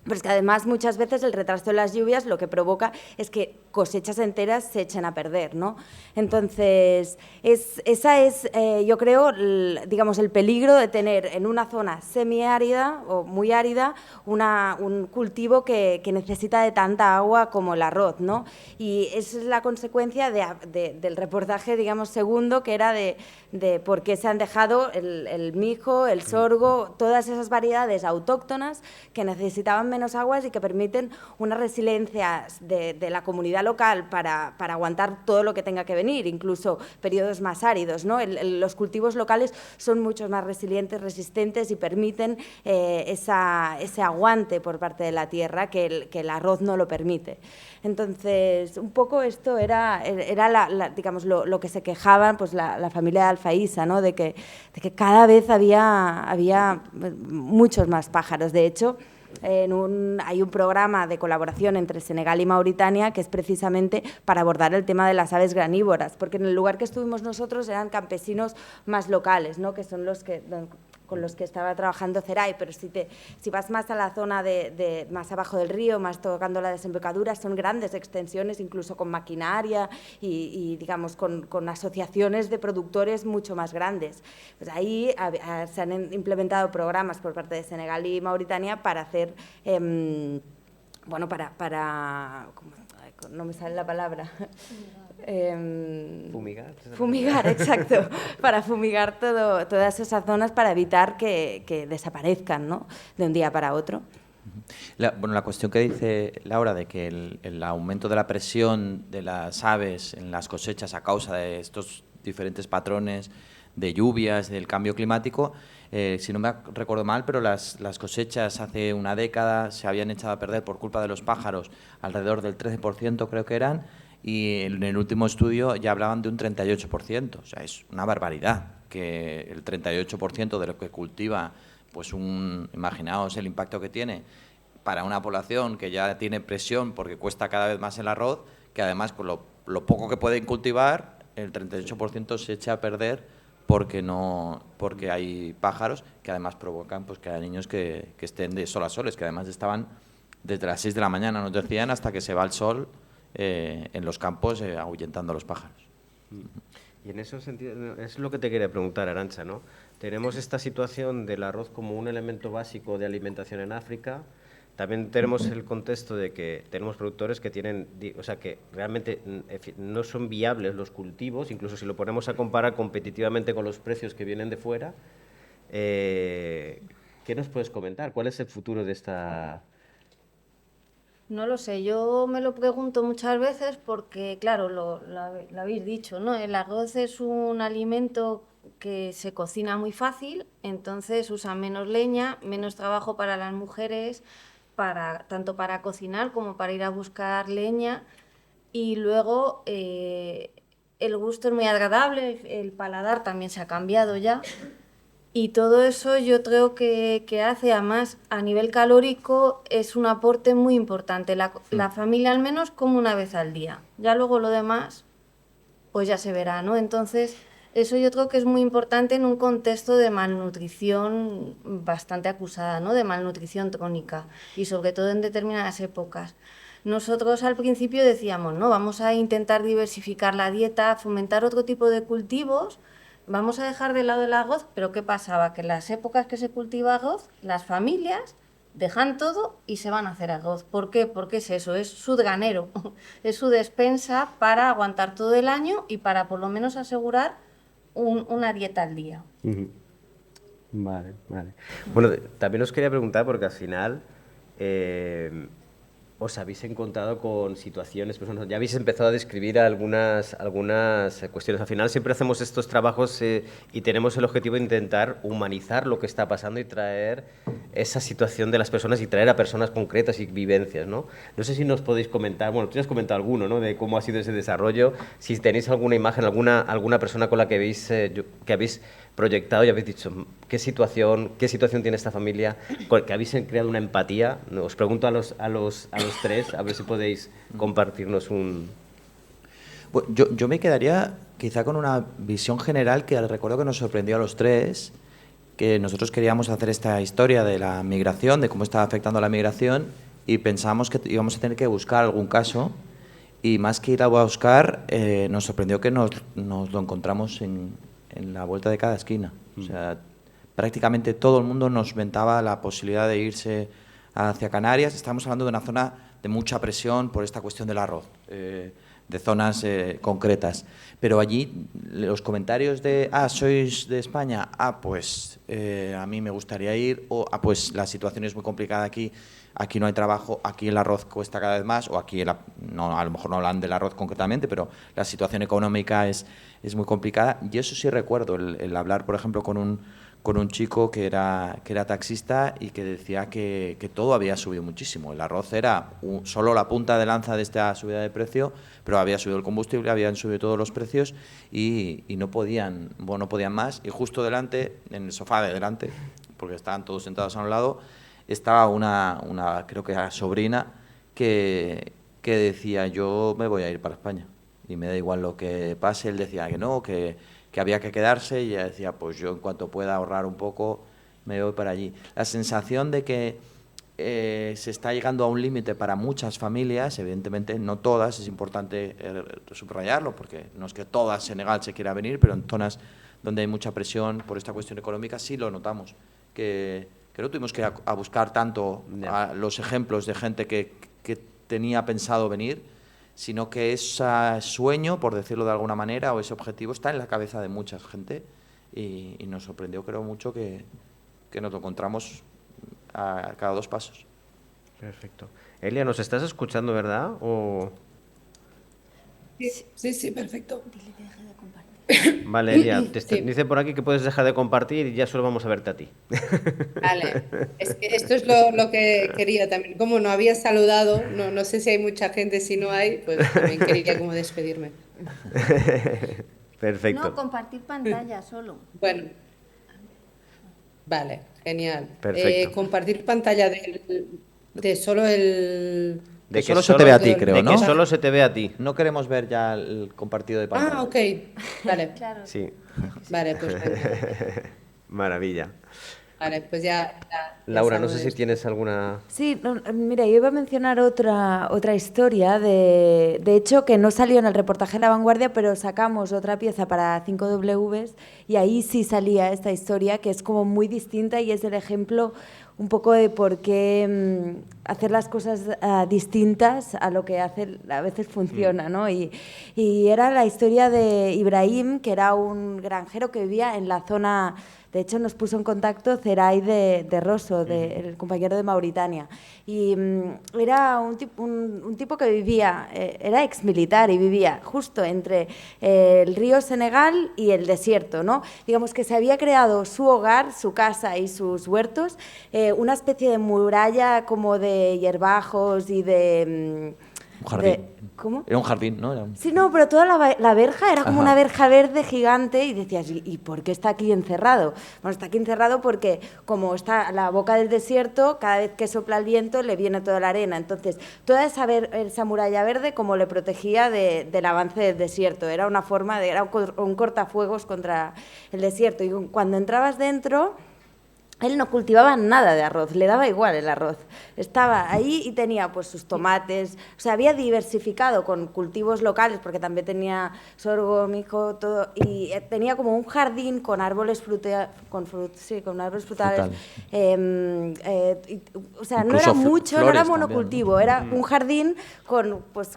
Pero es que además muchas veces el retraso de las lluvias lo que provoca es que cosechas enteras se echen a perder, ¿no? Entonces, esa es, yo creo, digamos, el peligro de tener en una zona semiárida o muy árida un cultivo que necesita de tanta agua como el arroz, ¿no? Y esa es la consecuencia del reportaje, digamos, segundo, que era de por qué se han dejado el mijo, el sorgo, todas esas variedades autóctonas que necesitaban menos aguas y que permiten una resiliencia de la comunidad local para aguantar todo lo que tenga que venir, incluso periodos más áridos, ¿no? Los cultivos locales son mucho más resilientes, resistentes y permiten ese aguante por parte de la tierra que el arroz no lo permite. Entonces, un poco esto era digamos, lo que se quejaban pues, la familia de Alfaísa, ¿no? de que cada vez había muchos más pájaros. De hecho, hay un programa de colaboración entre Senegal y Mauritania que es precisamente para abordar el tema de las aves granívoras, porque en el lugar que estuvimos nosotros eran campesinos más locales, ¿no? Que son con los que estaba trabajando Ceray, pero si vas más a la zona más abajo del río, más tocando la desembocadura, son grandes extensiones, incluso con maquinaria y digamos, con asociaciones de productores mucho más grandes. Pues ahí se han implementado programas por parte de Senegal y Mauritania para hacer, bueno, no me sale la palabra. Fumigar, exacto, para fumigar todas esas zonas para evitar que desaparezcan, ¿no? De un día para otro. La cuestión que dice Laura de que el aumento de la presión de las aves en las cosechas a causa de estos diferentes patrones de lluvias, del cambio climático, si no me recuerdo mal, pero las cosechas hace una década se habían echado a perder por culpa de los pájaros alrededor del 13%, creo que eran, y en el último estudio ya hablaban de un 38%, o sea, es una barbaridad que el 38% de lo que cultiva, pues imaginaos el impacto que tiene para una población que ya tiene presión porque cuesta cada vez más el arroz, que además con lo poco que pueden cultivar, el 38% se echa a perder porque hay pájaros que además provocan pues que haya niños que estén de sol a sol, que además estaban desde las 6 de la mañana, nos decían, hasta que se va el sol en los campos ahuyentando a los pájaros. Y en ese sentido, es lo que te quería preguntar, Arantxa, ¿no? Tenemos esta situación del arroz como un elemento básico de alimentación en África. También tenemos el contexto de que tenemos productores que que realmente no son viables los cultivos, incluso si lo ponemos a comparar competitivamente con los precios que vienen de fuera. ¿Qué nos puedes comentar? ¿Cuál es el futuro de esta...? No lo sé, yo me lo pregunto muchas veces porque, claro, lo habéis dicho, ¿no? El arroz es un alimento que se cocina muy fácil, entonces usa menos leña, menos trabajo para las mujeres, tanto para cocinar como para ir a buscar leña, y luego el gusto es muy agradable, el paladar también se ha cambiado ya. Y todo eso yo creo que hace, además, a nivel calórico, es un aporte muy importante. La familia al menos come una vez al día. Ya luego lo demás, pues ya se verá, ¿no? Entonces, eso yo creo que es muy importante en un contexto de malnutrición bastante acusada, ¿no? De malnutrición crónica y sobre todo en determinadas épocas. Nosotros al principio decíamos, no, vamos a intentar diversificar la dieta, fomentar otro tipo de cultivos. Vamos a dejar de lado el arroz, pero ¿qué pasaba? Que en las épocas que se cultiva arroz, las familias dejan todo y se van a hacer arroz. ¿Por qué? Porque es eso, es su granero, es su despensa para aguantar todo el año y para por lo menos asegurar una dieta al día. Vale. Bueno, también os quería preguntar, porque al final os habéis encontrado con situaciones, pues, ya habéis empezado a describir algunas cuestiones. Al final siempre hacemos estos trabajos y tenemos el objetivo de intentar humanizar lo que está pasando y traer esa situación de las personas y traer a personas concretas y vivencias, ¿no? No sé si nos podéis comentar, bueno, tú ya has comentado alguno, ¿no?, de cómo ha sido ese desarrollo, si tenéis alguna imagen, alguna persona con la que habéis proyectado y habéis dicho qué situación tiene esta familia, que habéis creado una empatía. Os pregunto a los tres, a ver si podéis compartirnos un... Bueno, yo me quedaría quizá con una visión general que recuerdo que nos sorprendió a los tres, que nosotros queríamos hacer esta historia de la migración, de cómo estaba afectando la migración, y pensábamos que íbamos a tener que buscar algún caso Y más que ir a buscar, nos sorprendió que nos lo encontramos en la vuelta de cada esquina. O sea, prácticamente todo el mundo nos ventaba la posibilidad de irse hacia Canarias. Estamos hablando de una zona de mucha presión por esta cuestión del arroz, de zonas concretas. Pero allí los comentarios de, ¿sois de España? Pues a mí me gustaría ir, o pues la situación es muy complicada aquí no hay trabajo, aquí el arroz cuesta cada vez más, o aquí, no, a lo mejor no hablan del arroz concretamente, pero la situación económica es muy complicada. Y eso sí recuerdo, el hablar, por ejemplo, con un chico que era taxista y que decía que todo había subido muchísimo. El arroz era solo la punta de lanza de esta subida de precio, pero había subido el combustible, habían subido todos los precios y no podían más. Y justo delante, en el sofá de delante, porque estaban todos sentados a un lado, estaba una creo que era sobrina, que decía, yo me voy a ir para España y me da igual lo que pase. Él decía que no, que había que quedarse, y ella decía, pues yo en cuanto pueda ahorrar un poco me voy para allí. La sensación de que se está llegando a un límite para muchas familias, evidentemente no todas, es importante subrayarlo, porque no es que toda Senegal se quiera venir, pero en zonas donde hay mucha presión por esta cuestión económica sí lo notamos, que no tuvimos que a buscar tanto los ejemplos de gente que tenía pensado venir, sino que ese sueño, por decirlo de alguna manera, o ese objetivo está en la cabeza de mucha gente, y nos sorprendió, creo, mucho que nos lo encontramos a cada 2 pasos. Perfecto. Elia, ¿nos estás escuchando, verdad? Sí, perfecto. Vale, Elia, Sí. dice por aquí que puedes dejar de compartir y ya solo vamos a verte a ti. Vale, es que esto es lo que quería también. Como no había saludado, no sé si hay mucha gente, si no hay, pues también quería como despedirme. Perfecto. No, compartir pantalla solo. Bueno, vale, genial. Perfecto. Compartir pantalla de solo el... De solo se te ve a ti, creo, de ¿no? que solo se te ve a ti. No queremos ver ya el compartido de pantalla. Ok, vale, Claro. Sí, vale, pues genial. maravilla. Vale, pues ya Laura, no salgo sé de si tienes alguna... Sí, mira, yo iba a mencionar otra historia, de hecho, que no salió en el reportaje de La Vanguardia, pero sacamos otra pieza para 5Ws y ahí sí salía esta historia, que es como muy distinta y es el ejemplo un poco de por qué hacer las cosas distintas a lo que a veces funciona, ¿no? Y era la historia de Ibrahim, que era un granjero que vivía en la zona... De hecho, nos puso en contacto Zeray de Rosso, el compañero de Mauritania. Y era un tipo que vivía, era exmilitar y vivía justo entre el río Senegal y el desierto, ¿no? Digamos que se había creado su hogar, su casa y sus huertos, una especie de muralla como de hierbajos y de... Un jardín. ¿Cómo? Era un jardín, ¿no? Sí, no, pero toda la verja era como Ajá. una verja verde gigante y decías, ¿y por qué está aquí encerrado? Bueno, está aquí encerrado porque como está a la boca del desierto, cada vez que sopla el viento le viene toda la arena. Entonces, toda esa muralla verde como le protegía del avance del desierto. Era una forma era un cortafuegos contra el desierto. Y cuando entrabas dentro... Él no cultivaba nada de arroz, le daba igual el arroz. Estaba ahí y tenía pues sus tomates, o sea, había diversificado con cultivos locales, porque también tenía sorgo, mijo, todo, y tenía como un jardín con árboles con árboles frutales. O sea, no Incluso era mucho, no era flores monocultivo, también, era un jardín con, pues,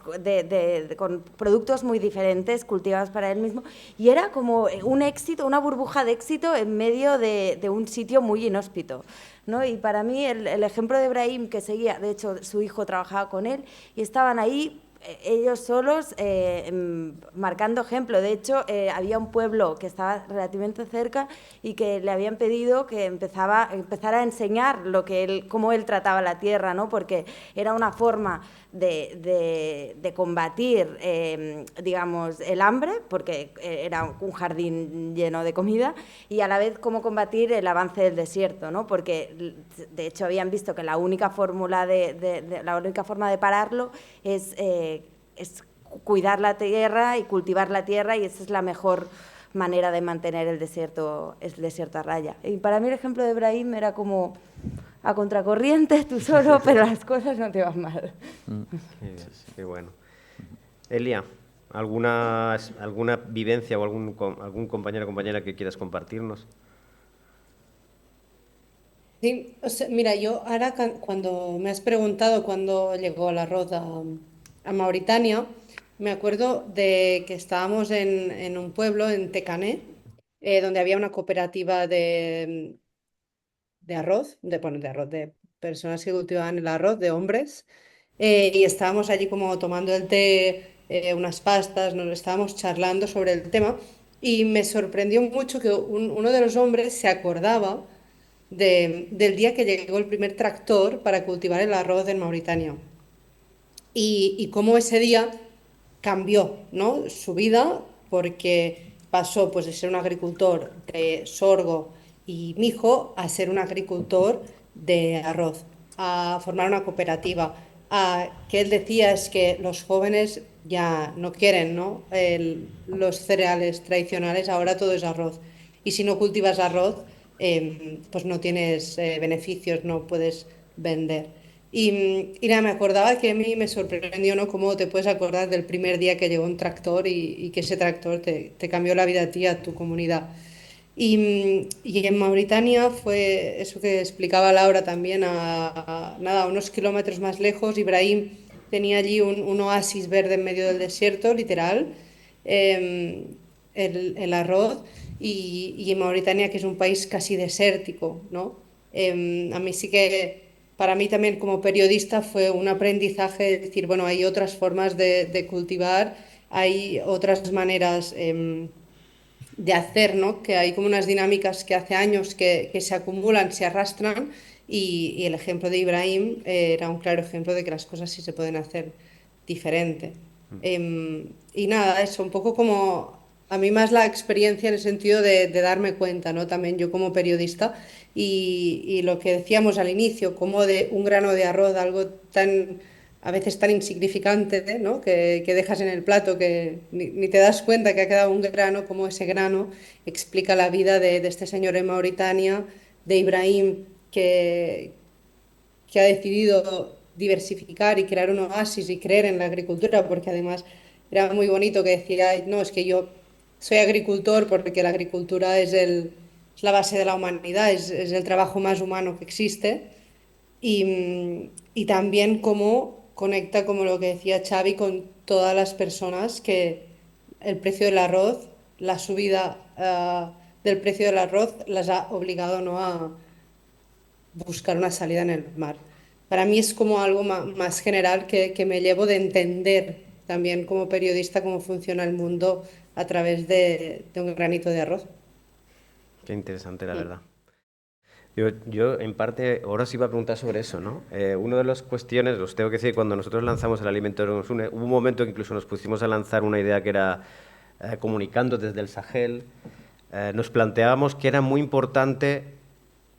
con productos muy diferentes cultivados para él mismo, y era como un éxito, una burbuja de éxito en medio de un sitio muy inhóspito, ¿no? Y para mí el ejemplo de Ibrahim, que seguía, de hecho su hijo trabajaba con él y estaban ahí ellos solos marcando ejemplo. De hecho, había un pueblo que estaba relativamente cerca y que le habían pedido que empezara a enseñar cómo él trataba la tierra, ¿no? Porque era una forma de combatir, digamos, el hambre, porque era un jardín lleno de comida, y a la vez cómo combatir el avance del desierto, ¿no? Porque de hecho habían visto que la única forma de pararlo es cuidar la tierra y cultivar la tierra, y esa es la mejor manera de mantener el desierto a raya. Y para mí el ejemplo de Ibrahim era como a contracorriente, tú solo, pero las cosas no te van mal. Qué bueno. Elia, ¿alguna vivencia o algún compañero o compañera que quieras compartirnos? Sí, o sea, mira, yo ahora cuando me has preguntado cuándo llegó el arroz a Mauritania, me acuerdo de que estábamos en un pueblo, en Tecané, donde había una cooperativa de arroz, bueno, de arroz, de personas que cultivaban el arroz, de hombres, y estábamos allí como tomando el té, unas pastas, nos estábamos charlando sobre el tema, y me sorprendió mucho que uno de los hombres se acordaba del día que llegó el primer tractor para cultivar el arroz en Mauritania. Y cómo ese día cambió, ¿no? Su vida, porque pasó pues, de ser un agricultor de sorgo y mijo a ser un agricultor de arroz, a formar una cooperativa. Que él decía es que los jóvenes ya no quieren, ¿no? Los cereales tradicionales, ahora todo es arroz. Y si no cultivas arroz, pues no tienes beneficios, no puedes vender. Y nada, me acordaba que a mí me sorprendió, ¿no? Cómo te puedes acordar del primer día que llegó un tractor y que ese tractor te cambió la vida a ti, a tu comunidad. Y en Mauritania fue eso que explicaba Laura también, nada, a unos kilómetros más lejos. Ibrahim tenía allí un oasis verde en medio del desierto, literal, eh, el arroz, y en Mauritania, que es un país casi desértico, ¿no? A mí sí que, para mí también como periodista fue un aprendizaje de decir, bueno, hay otras formas de cultivar, hay otras maneras de hacer, ¿no? Que hay como unas dinámicas que hace años que se acumulan, se arrastran, y el ejemplo de Ibrahim era un claro ejemplo de que las cosas sí se pueden hacer diferente. Y nada, eso, un poco como a mí más la experiencia en el sentido de darme cuenta, ¿no? También yo como periodista, y lo que decíamos al inicio, como de un grano de arroz, algo tan a veces tan insignificante, ¿no? Que dejas en el plato que ni te das cuenta que ha quedado un grano, como ese grano explica la vida de este señor en Mauritania, de Ibrahim, que ha decidido diversificar y crear un oasis y creer en la agricultura, porque además era muy bonito que decía, no, es que yo soy agricultor porque la agricultura es la base de la humanidad, es el trabajo más humano que existe. Y también cómo conecta, como lo que decía Xavi, con todas las personas que el precio del arroz, la subida del precio del arroz las ha obligado, ¿no? A buscar una salida en el mar. Para mí es como algo más general que me llevo de entender también como periodista cómo funciona el mundo a través de un granito de arroz. Qué interesante, la verdad. Yo, en parte, ahora os iba a preguntar sobre eso, ¿no? Una de las cuestiones, os tengo que decir, cuando nosotros lanzamos el Alimento Nos Une, hubo un momento que incluso nos pusimos a lanzar una idea que era comunicando desde el Sahel. Nos planteábamos que era muy importante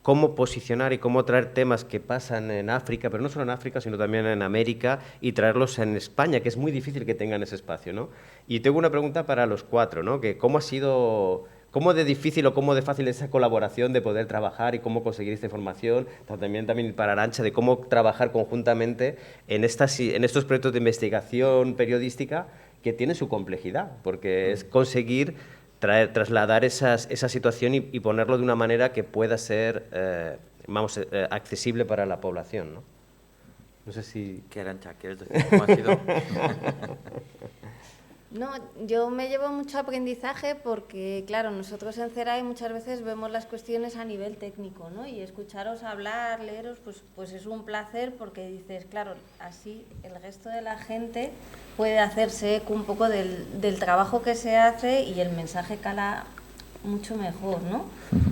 cómo posicionar y cómo traer temas que pasan en África, pero no solo en África, sino también en América, y traerlos en España, que es muy difícil que tengan ese espacio, ¿no? Y tengo una pregunta para los cuatro, ¿no? Que ¿cómo ha sido... ¿Cómo de difícil o cómo de fácil esa colaboración de poder trabajar y cómo conseguir esta información? También para Arantxa, de cómo trabajar conjuntamente en estos proyectos de investigación periodística que tienen su complejidad, porque es conseguir trasladar esa situación y ponerlo de una manera que pueda ser accesible para la población, ¿no? No sé si... ¿Qué, Arantxa? ¿Quieres decir cómo ha sido? No, yo me llevo mucho aprendizaje porque, claro, nosotros en CERAE muchas veces vemos las cuestiones a nivel técnico, ¿no? Y escucharos hablar, leeros, pues es un placer porque dices, claro, así el resto de la gente puede hacerse eco un poco del trabajo que se hace y el mensaje cala mucho mejor, ¿no?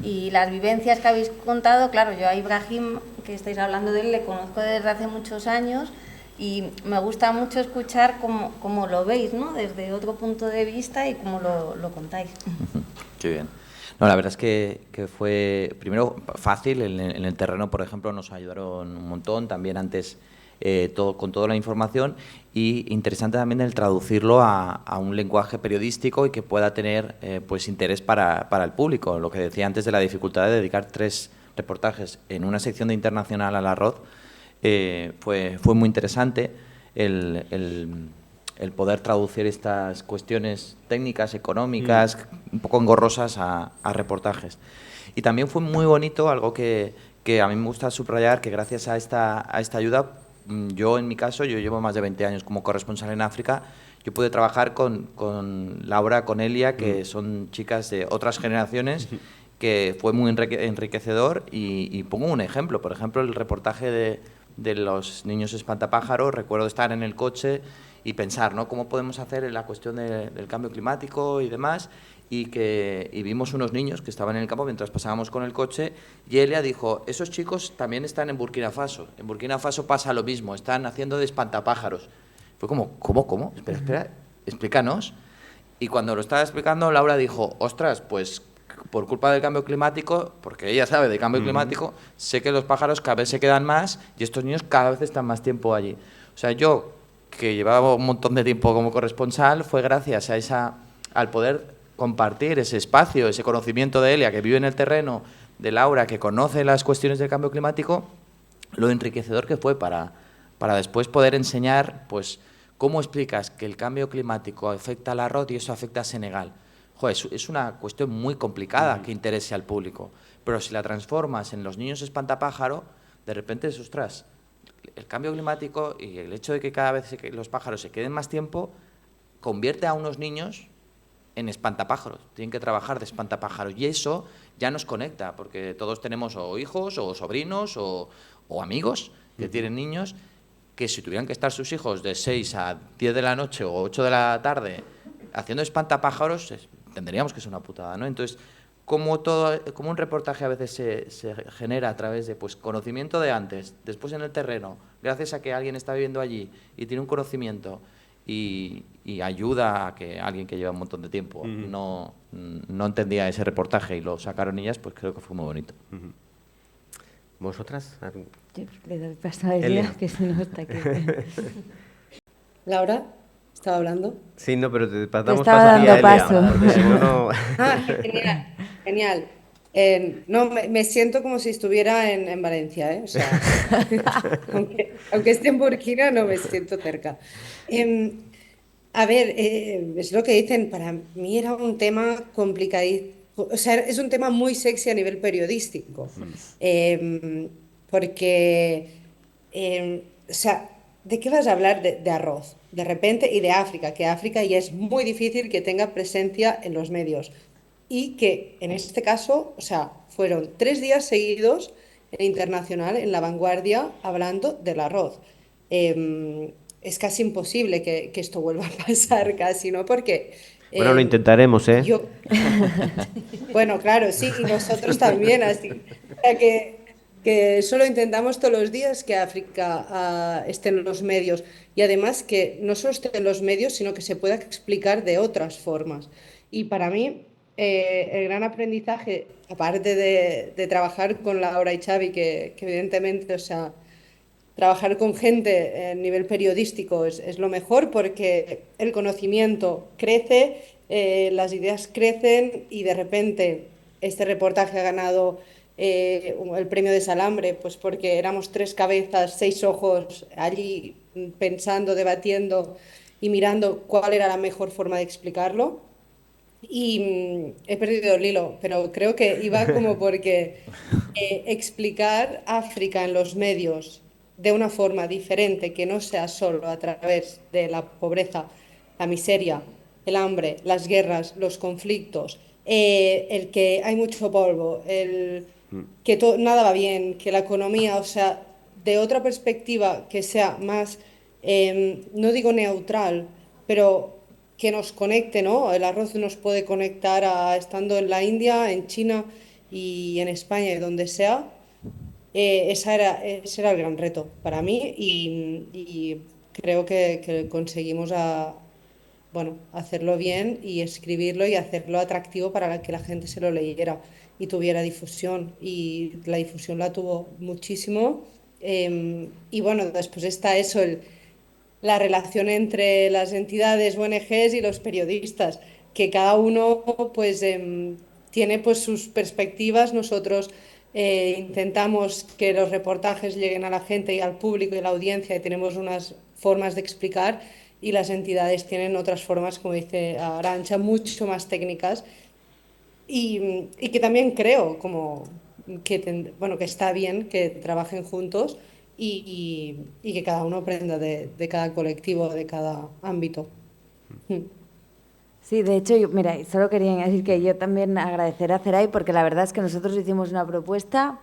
Y las vivencias que habéis contado, claro, yo a Ibrahim, que estáis hablando de él, le conozco desde hace muchos años. Y me gusta mucho escuchar cómo lo veis, ¿no? Desde otro punto de vista y cómo lo contáis. Qué bien. No, la verdad es que fue, primero, fácil. En el terreno, por ejemplo, nos ayudaron un montón. También antes, con toda la información. Y interesante también el traducirlo a un lenguaje periodístico y que pueda tener pues interés para el público. Lo que decía antes de la dificultad de dedicar 3 reportajes en una sección de internacional al arroz. Fue muy interesante el el poder traducir estas cuestiones técnicas, económicas, un poco engorrosas a reportajes. Y también fue muy bonito, algo que a mí me gusta subrayar, que gracias a esta ayuda, yo en mi caso, yo llevo más de 20 años como corresponsal en África, yo pude trabajar con Laura, con Elia, que son chicas de otras generaciones, que fue muy enriquecedor, y pongo un ejemplo, por ejemplo, el reportaje de los niños espantapájaros. Recuerdo estar en el coche y pensar, ¿no?, cómo podemos hacer en la cuestión del cambio climático y demás, y vimos unos niños que estaban en el campo mientras pasábamos con el coche, y Elia dijo, esos chicos también están en Burkina Faso pasa lo mismo, están haciendo de espantapájaros. Fue como, ¿cómo? Espera, explícanos. Y cuando lo estaba explicando, Laura dijo, ostras, pues por culpa del cambio climático, porque ella sabe de cambio climático, sé que los pájaros cada vez se quedan más y estos niños cada vez están más tiempo allí. O sea, yo, que llevaba un montón de tiempo como corresponsal, fue gracias a al poder compartir ese espacio, ese conocimiento de Elia, que vive en el terreno, de Laura, que conoce las cuestiones del cambio climático, lo enriquecedor que fue para después poder enseñar, pues, cómo explicas que el cambio climático afecta al arroz y eso afecta a Senegal. Joder, es una cuestión muy complicada que interese al público, pero si la transformas en los niños espantapájaro, de repente es, ostras, el cambio climático y el hecho de que cada vez los pájaros se queden más tiempo, convierte a unos niños en espantapájaros, tienen que trabajar de espantapájaros, y eso ya nos conecta, porque todos tenemos o hijos o sobrinos o amigos que tienen niños, que si tuvieran que estar sus hijos de 6 a 10 de la noche o 8 de la tarde haciendo espantapájaros, tendríamos que ser una putada, ¿no? Entonces, como un reportaje a veces se genera a través de, pues, conocimiento de antes, después en el terreno, gracias a que alguien está viviendo allí y tiene un conocimiento y ayuda a que alguien que lleva un montón de tiempo no entendía ese reportaje y lo sacaron ellas, pues creo que fue muy bonito. ¿Vosotras? Yo le doy paso a Elia, que si no está aquí. Laura, ¿estaba hablando? Sí, no, pero te damos estaba paso a ti, dando Elia, paso. porque si no, no... Ah, genial. No, me siento como si estuviera en Valencia, ¿eh? O sea, aunque esté en Burkina, no me siento cerca. A ver, es lo que dicen, para mí era un tema complicadísimo, o sea, es un tema muy sexy a nivel periodístico, porque, o sea, ¿de qué vas a hablar de arroz? De repente, y de África, que África ya es muy difícil que tenga presencia en los medios. Y que en este caso, o sea, fueron 3 días seguidos en Internacional, en La Vanguardia, hablando del arroz. Es casi imposible que esto vuelva a pasar, casi, ¿no? Porque Bueno, lo intentaremos, ¿eh? yo, bueno, claro, sí, y nosotros también, así. O sea, que solo intentamos todos los días que África esté en los medios, y además que no solo esté en los medios, sino que se pueda explicar de otras formas. Y para mí, el gran aprendizaje, aparte de trabajar con Laura y Xavi, que evidentemente, o sea, trabajar con gente a nivel periodístico es lo mejor, porque el conocimiento crece, las ideas crecen, y de repente este reportaje ha ganado el premio de Salambre, pues porque éramos 3 cabezas, 6 ojos allí, pensando, debatiendo y mirando cuál era la mejor forma de explicarlo. Y he perdido el hilo, pero creo que iba como porque explicar África en los medios de una forma diferente, que no sea solo a través de la pobreza, la miseria, el hambre, las guerras, los conflictos, el que hay mucho polvo, el que nada va bien, que la economía, o sea, de otra perspectiva que sea más, no digo neutral, pero que nos conecte, ¿no? El arroz nos puede conectar a estando en la India, en China y en España y donde sea. Ese era el gran reto para mí, y creo que conseguimos bueno, hacerlo bien y escribirlo y hacerlo atractivo para que la gente se lo leyera y tuviera difusión. Y la difusión la tuvo muchísimo. Y bueno, después está eso, la relación entre las entidades ONGs y los periodistas, que cada uno pues tiene pues sus perspectivas. Nosotros intentamos que los reportajes lleguen a la gente y al público y a la audiencia, y tenemos unas formas de explicar, y las entidades tienen otras formas, como dice Arantxa, mucho más técnicas y que también creo como bueno, que está bien que trabajen juntos y que cada uno aprenda de cada colectivo, de cada ámbito. Sí, de hecho, mira, solo quería decir que yo también agradecer a Ceray porque la verdad es que nosotros hicimos una propuesta,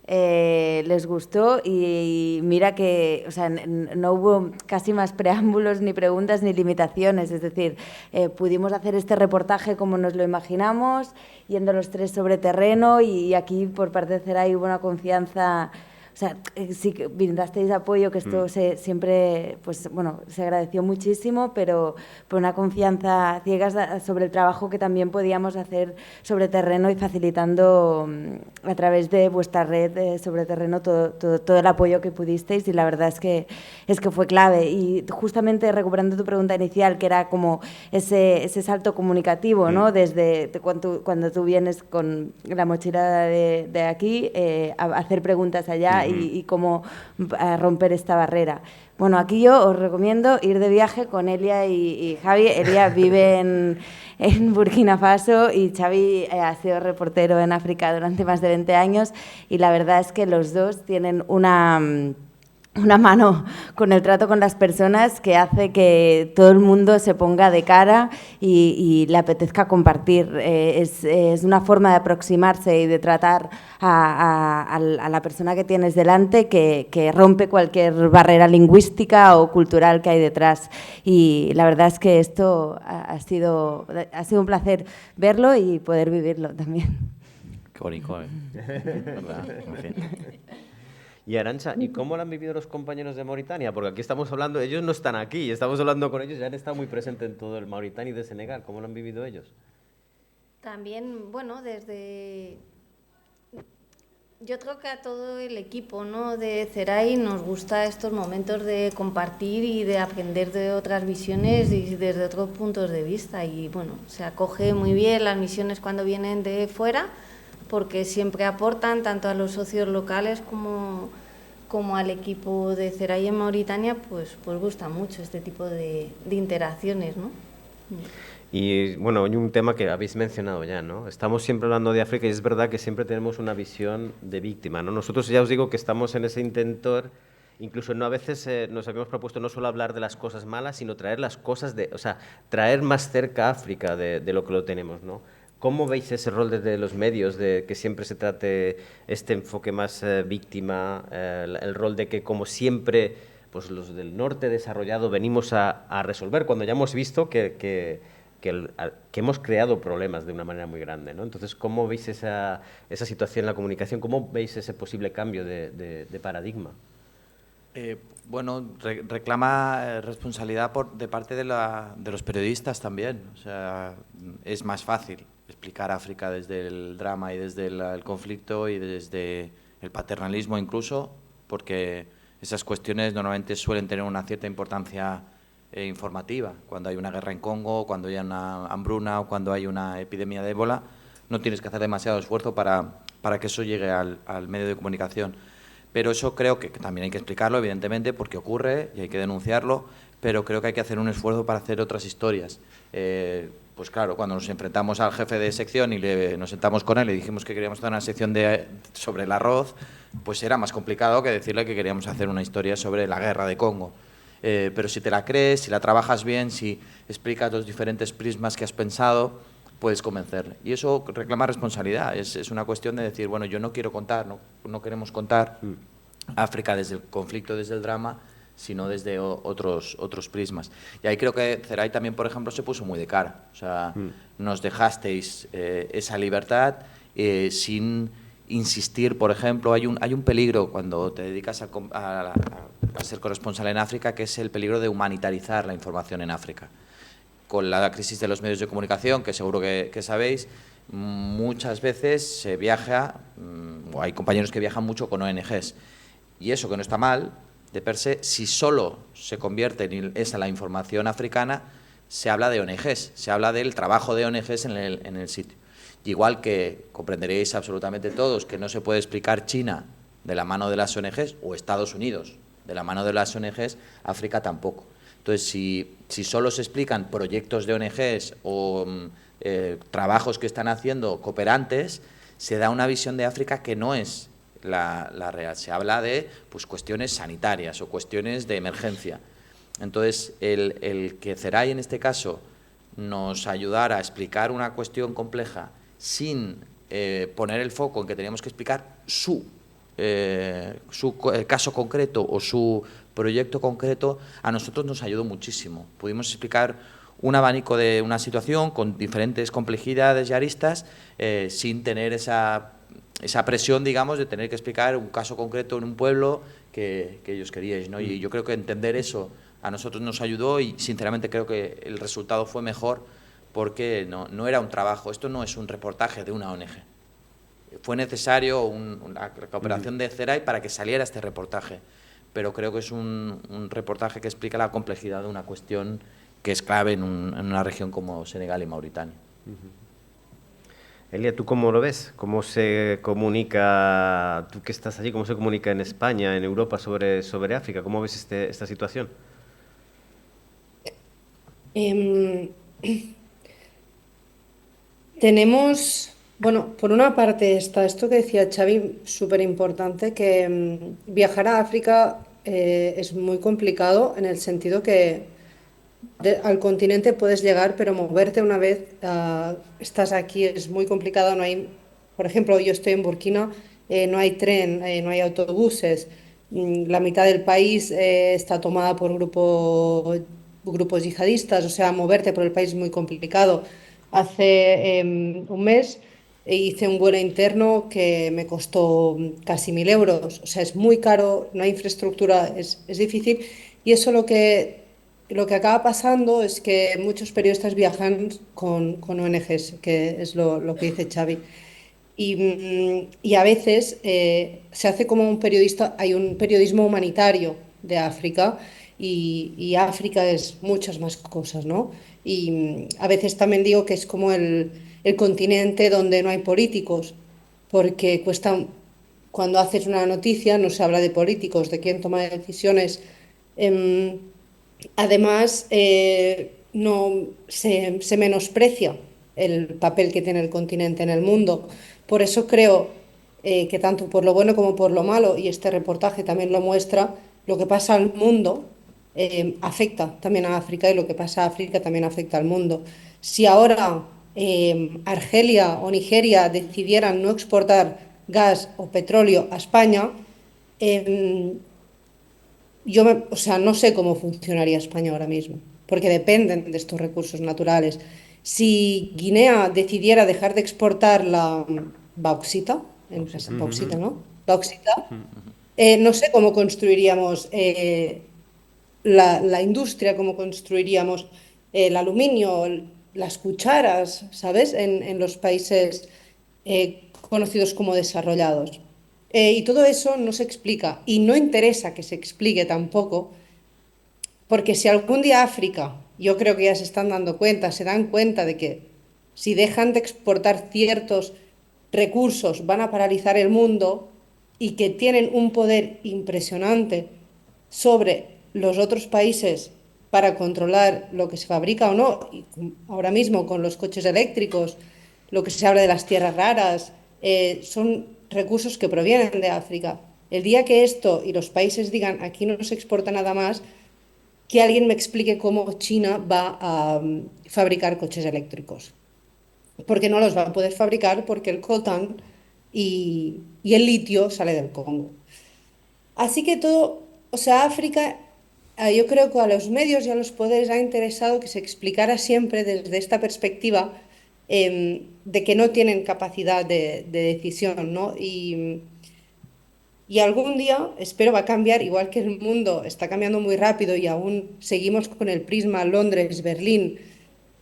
les gustó y mira que, o sea, no hubo casi más preámbulos, ni preguntas, ni limitaciones. Es decir, pudimos hacer este reportaje como nos lo imaginamos, yendo los tres sobre terreno y aquí por parte de Ceray hubo una confianza. O sea, sí que brindasteis apoyo, que esto siempre, pues bueno, se agradeció muchísimo, pero por una confianza ciega sobre el trabajo que también podíamos hacer sobre terreno y facilitando a través de vuestra red sobre terreno todo el apoyo que pudisteis y la verdad es que fue clave. Y justamente recuperando tu pregunta inicial, que era como ese salto comunicativo, ¿no? Desde cuando tú vienes con la mochila de aquí a hacer preguntas allá y cómo romper esta barrera. Bueno, aquí yo os recomiendo ir de viaje con Elia y Javi. Elia vive en Burkina Faso y Xavi ha sido reportero en África durante más de 20 años y la verdad es que los dos tienen una mano con el trato con las personas que hace que todo el mundo se ponga de cara y le apetezca compartir. Es una forma de aproximarse y de tratar a la persona que tienes delante que rompe cualquier barrera lingüística o cultural que hay detrás. Y la verdad es que esto ha sido un placer verlo y poder vivirlo también. Qué bonito, ¿eh? En fin. Y Arantxa, ¿y cómo lo han vivido los compañeros de Mauritania? Porque aquí estamos hablando, ellos no están aquí, estamos hablando con ellos, ya han estado muy presentes en todo el Mauritania y de Senegal. ¿Cómo lo han vivido ellos? También, bueno, yo creo que a todo el equipo, ¿no?, de Ceray nos gusta estos momentos de compartir y de aprender de otras visiones y desde otros puntos de vista. Y bueno, se acoge muy bien las misiones cuando vienen de fuera, porque siempre aportan tanto a los socios locales como al equipo de Ceray en Mauritania, pues gusta mucho este tipo de interacciones, ¿no? Y bueno, hay un tema que habéis mencionado ya, ¿no? Estamos siempre hablando de África y es verdad que siempre tenemos una visión de víctima, ¿no? Nosotros ya os digo que estamos en ese intentor, incluso no a veces nos habíamos propuesto no solo hablar de las cosas malas, sino traer las cosas o sea, traer más cerca a África de lo que lo tenemos, ¿no? ¿Cómo veis ese rol desde los medios, de que siempre se trate este enfoque más víctima, el rol de que como siempre pues los del norte desarrollado venimos a resolver, cuando ya hemos visto que hemos creado problemas de una manera muy grande, ¿no? Entonces, ¿cómo veis esa situación en la comunicación? ¿Cómo veis ese posible cambio de paradigma? Bueno, reclama responsabilidad de parte de los periodistas también. O sea, es más fácil explicar África desde el drama y desde el conflicto y desde el paternalismo incluso, porque esas cuestiones normalmente suelen tener una cierta importancia informativa. Cuando hay una guerra en Congo, cuando hay una hambruna o cuando hay una epidemia de ébola, no tienes que hacer demasiado esfuerzo para que eso llegue al medio de comunicación. Pero eso creo que también hay que explicarlo, evidentemente, porque ocurre y hay que denunciarlo, pero creo que hay que hacer un esfuerzo para hacer otras historias. Pues claro, cuando nos enfrentamos al jefe de sección y nos sentamos con él y dijimos que queríamos hacer una sección sobre el arroz, pues era más complicado que decirle que queríamos hacer una historia sobre la guerra de Congo. Pero si te la crees, si la trabajas bien, si explicas los diferentes prismas que has pensado, puedes convencerle. Y eso reclama responsabilidad. Es una cuestión de decir, bueno, yo no quiero contar, no queremos contar África desde el conflicto, desde el drama, sino desde otros prismas. Y ahí creo que Ceray también, por ejemplo, se puso muy de cara. O sea, nos dejasteis esa libertad sin insistir, por ejemplo, hay un peligro cuando te dedicas a ser corresponsal en África, que es el peligro de humanitarizar la información en África. Con la crisis de los medios de comunicación, que seguro que sabéis, muchas veces se viaja, o hay compañeros que viajan mucho con ONGs, y eso que no está mal, de per se, si solo se convierte en esa la información africana, se habla de ONGs, se habla del trabajo de ONGs en el sitio. Igual que comprenderéis absolutamente todos que no se puede explicar China de la mano de las ONGs, o Estados Unidos de la mano de las ONGs, África tampoco. Entonces, si solo se explican proyectos de ONGs o trabajos que están haciendo cooperantes, se da una visión de África que no es la real. Se habla de pues, cuestiones sanitarias o cuestiones de emergencia. Entonces, el que CERAI, en este caso, nos ayudara a explicar una cuestión compleja sin poner el foco en que teníamos que explicar su caso concreto o su proyecto concreto, a nosotros nos ayudó muchísimo. Pudimos explicar un abanico de una situación con diferentes complejidades y aristas sin tener esa presión, digamos, de tener que explicar un caso concreto en un pueblo que ellos queríais, ¿no? Y yo creo que entender eso a nosotros nos ayudó y sinceramente creo que el resultado fue mejor porque no era un trabajo, esto no es un reportaje de una ONG. Fue necesario la cooperación de CERAI para que saliera este reportaje, pero creo que es un reportaje que explica la complejidad de una cuestión que es clave en una región como Senegal y Mauritania. Elia, ¿tú cómo lo ves? ¿Cómo se comunica, tú que estás allí, cómo se comunica en España, en Europa sobre África? ¿Cómo ves esta situación? Tenemos, bueno, por una parte está esto que decía Xavi, súper importante, que viajar a África es muy complicado en el sentido que al continente puedes llegar, pero moverte una vez estás aquí es muy complicado. No hay, por ejemplo, yo estoy en Burkina, no hay tren, no hay autobuses. La mitad del país está tomada por grupos yihadistas, o sea, moverte por el país es muy complicado. Hace un mes hice un vuelo interno que me costó casi 1.000 euros, o sea, es muy caro, no hay infraestructura, es difícil. Y eso lo que acaba pasando es que muchos periodistas viajan con ONGs, que es lo que dice Xavi. Y a veces se hace como hay un periodismo humanitario de África y África es muchas más cosas, ¿no? Y a veces también digo que es como el continente donde no hay políticos, porque cuando haces una noticia no se habla de políticos, de quién toma decisiones. Em, Además, no se menosprecia el papel que tiene el continente en el mundo. Por eso creo que tanto por lo bueno como por lo malo, y este reportaje también lo muestra, lo que pasa al mundo afecta también a África y lo que pasa a África también afecta al mundo. Si ahora Argelia o Nigeria decidieran no exportar gas o petróleo a España, em, o sea, no sé cómo funcionaría España ahora mismo, porque dependen de estos recursos naturales. Si Guinea decidiera dejar de exportar la bauxita, bauxita, ¿no? Bauxita, no sé cómo construiríamos la industria, cómo construiríamos el aluminio, las cucharas, ¿sabes? En los países conocidos como desarrollados. Y todo eso no se explica y no interesa que se explique tampoco, porque si algún día África, yo creo que ya se están dando cuenta, se dan cuenta de que si dejan de exportar ciertos recursos van a paralizar el mundo y que tienen un poder impresionante sobre los otros países para controlar lo que se fabrica o no, y ahora mismo con los coches eléctricos, lo que se habla de las tierras raras, son recursos que provienen de África. El día que esto y los países digan aquí no se exporta nada más, que alguien me explique cómo China va a fabricar coches eléctricos. Porque no los va a poder fabricar porque el coltán y el litio sale del Congo. Así que todo, o sea, África, yo creo que a los medios y a los poderes ha interesado que se explicara siempre desde esta perspectiva de que no tienen capacidad de decisión, ¿no? Y algún día, espero, va a cambiar, igual que el mundo está cambiando muy rápido y aún seguimos con el prisma Londres, Berlín,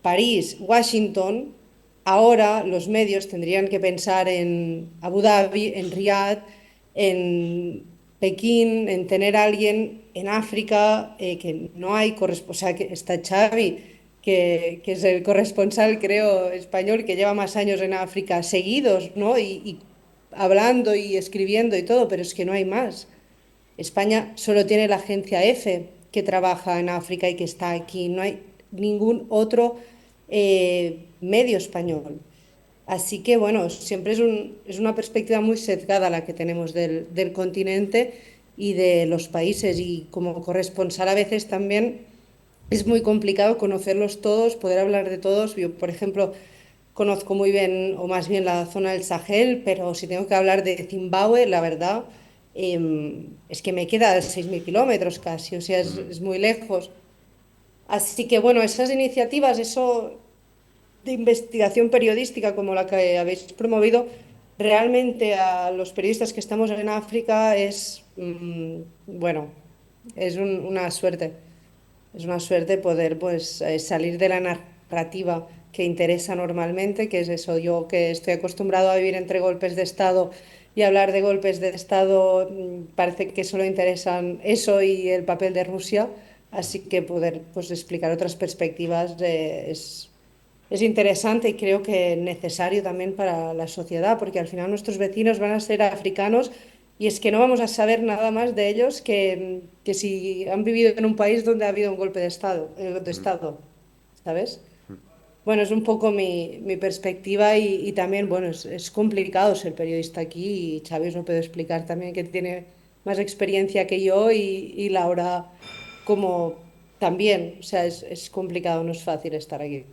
París, Washington. Ahora los medios tendrían que pensar en Abu Dhabi, en Riad, en Pekín, en tener a alguien en África, que no hay corresponsal, o sea, que está Xavi, que es el corresponsal, creo, español, que lleva más años en África seguidos, ¿no? Y hablando y escribiendo y todo, pero es que no hay más. España solo tiene la agencia EFE, que trabaja en África y que está aquí, no hay ningún otro medio español. Así que, bueno, siempre es una perspectiva muy sesgada la que tenemos del continente y de los países, y como corresponsal a veces también es muy complicado conocerlos todos, poder hablar de todos. Yo, por ejemplo, conozco muy bien, o más bien la zona del Sahel, pero si tengo que hablar de Zimbabue, la verdad, es que me queda 6.000 kilómetros casi, o sea, es muy lejos. Así que, bueno, esas iniciativas, eso de investigación periodística como la que habéis promovido, realmente a los periodistas que estamos en África es, bueno, es una suerte. Es una suerte poder pues, salir de la narrativa que interesa normalmente, que es eso, yo que estoy acostumbrado a vivir entre golpes de Estado y hablar de golpes de Estado, parece que solo interesan eso y el papel de Rusia, así que poder pues, explicar otras perspectivas es interesante y creo que necesario también para la sociedad, porque al final nuestros vecinos van a ser africanos y es que no vamos a saber nada más de ellos que si han vivido en un país donde ha habido un golpe de estado, ¿sabes? Bueno, es un poco mi perspectiva y también, bueno, es complicado ser periodista aquí y Xavi os lo puede explicar también, que tiene más experiencia que yo y Laura como también, o sea, es complicado, no es fácil estar aquí.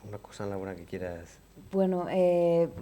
Una cosa, Laura, que quieras... Bueno,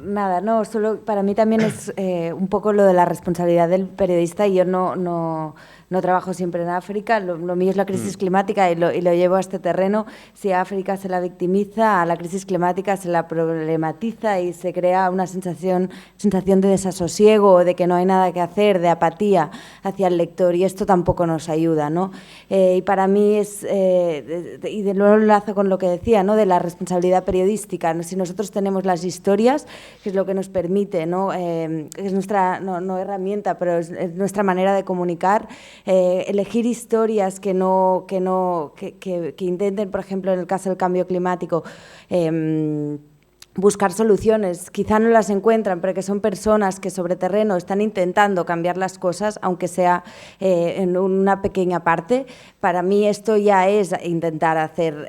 nada, no, solo para mí también es un poco lo de la responsabilidad del periodista, y yo no trabajo siempre en África, lo mío es la crisis climática y lo llevo a este terreno. Si a África se la victimiza, a la crisis climática se la problematiza y se crea una sensación de desasosiego o de que no hay nada que hacer, de apatía hacia el lector, y esto tampoco nos ayuda, ¿no? Y para mí es, y de nuevo lo enlazo con lo que decía, ¿no?, de la responsabilidad periodística, ¿no? Si nosotros tenemos las historias, que es lo que nos permite, ¿no? Es nuestra, no herramienta, pero es nuestra manera de comunicar, elegir historias que intenten, por ejemplo, en el caso del cambio climático, buscar soluciones, quizá no las encuentran, pero que son personas que sobre terreno están intentando cambiar las cosas, aunque sea en una pequeña parte. Para mí esto ya es intentar hacer,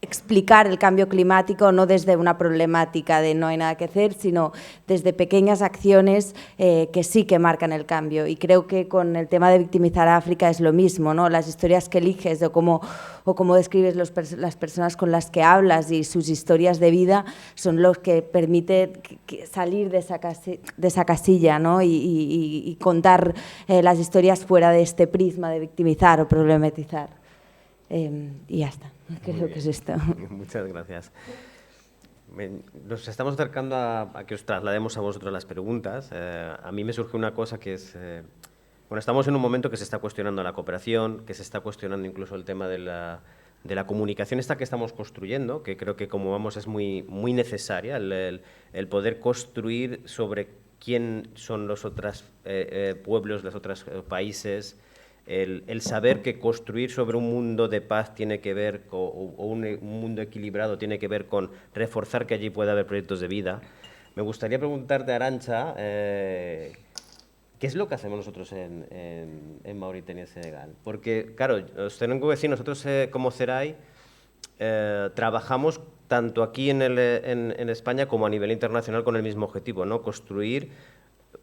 explicar el cambio climático no desde una problemática de no hay nada que hacer, sino desde pequeñas acciones que sí que marcan el cambio. Y creo que con el tema de victimizar a África es lo mismo, ¿no? Las historias que eliges o cómo describes las personas con las que hablas y sus historias de vida son los que permiten salir de esa casilla, ¿no? y contar las historias fuera de este prisma de victimizar o problematizar. Y ya está, creo que es esto. Muchas gracias. Nos estamos acercando a que os traslademos a vosotros las preguntas. A mí me surge una cosa que es... bueno, estamos en un momento que se está cuestionando la cooperación, que se está cuestionando incluso el tema de la comunicación esta que estamos construyendo, que creo que como vamos es muy necesaria, el poder construir sobre quién son los otros pueblos, los otros países, el saber que construir sobre un mundo de paz tiene que ver, o un mundo equilibrado tiene que ver con reforzar que allí pueda haber proyectos de vida. Me gustaría preguntarte, Arantxa, ¿qué es lo que hacemos nosotros en Mauritania y Senegal? Porque, claro, os tengo que decir, nosotros como CERAI trabajamos tanto aquí en España como a nivel internacional con el mismo objetivo, ¿no? Construir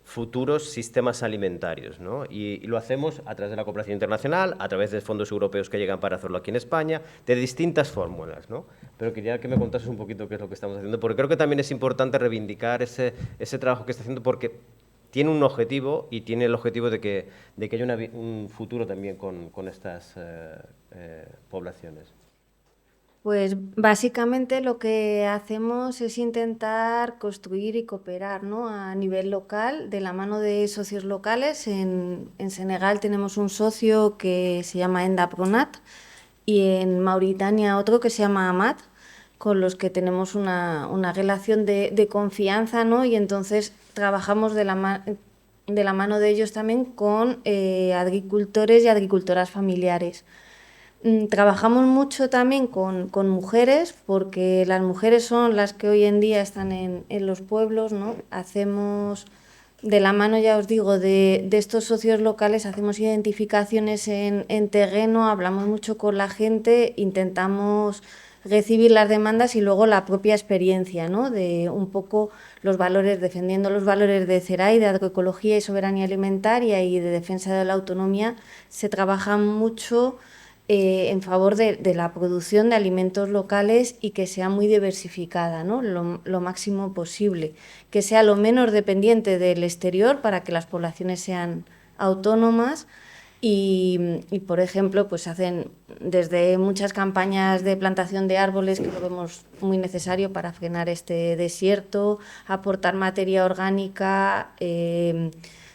futuros sistemas alimentarios, ¿no? Y lo hacemos a través de la cooperación internacional, a través de fondos europeos que llegan para hacerlo aquí en España, de distintas fórmulas, ¿no? Pero quería que me contases un poquito qué es lo que estamos haciendo, porque creo que también es importante reivindicar ese trabajo que está haciendo, porque tiene un objetivo y tiene el objetivo de que haya un futuro también con estas poblaciones. Pues básicamente lo que hacemos es intentar construir y cooperar, ¿no?, a nivel local, de la mano de socios locales. En Senegal tenemos un socio que se llama Endapronat y en Mauritania otro que se llama Amat, con los que tenemos una relación de confianza, ¿no? Y entonces trabajamos de la mano de ellos también con agricultores y agricultoras familiares. Trabajamos mucho también con mujeres, porque las mujeres son las que hoy en día están en los pueblos, ¿no? Hacemos de la mano, ya os digo, de estos socios locales, hacemos identificaciones en terreno, hablamos mucho con la gente, intentamos recibir las demandas y luego la propia experiencia, ¿no? De un poco los valores, defendiendo los valores de CERAI, de agroecología y soberanía alimentaria y de defensa de la autonomía, se trabaja mucho en favor de la producción de alimentos locales y que sea muy diversificada, ¿no? Lo máximo posible, que sea lo menos dependiente del exterior para que las poblaciones sean autónomas. Y, por ejemplo, pues hacen desde muchas campañas de plantación de árboles, que lo vemos muy necesario para frenar este desierto, aportar materia orgánica,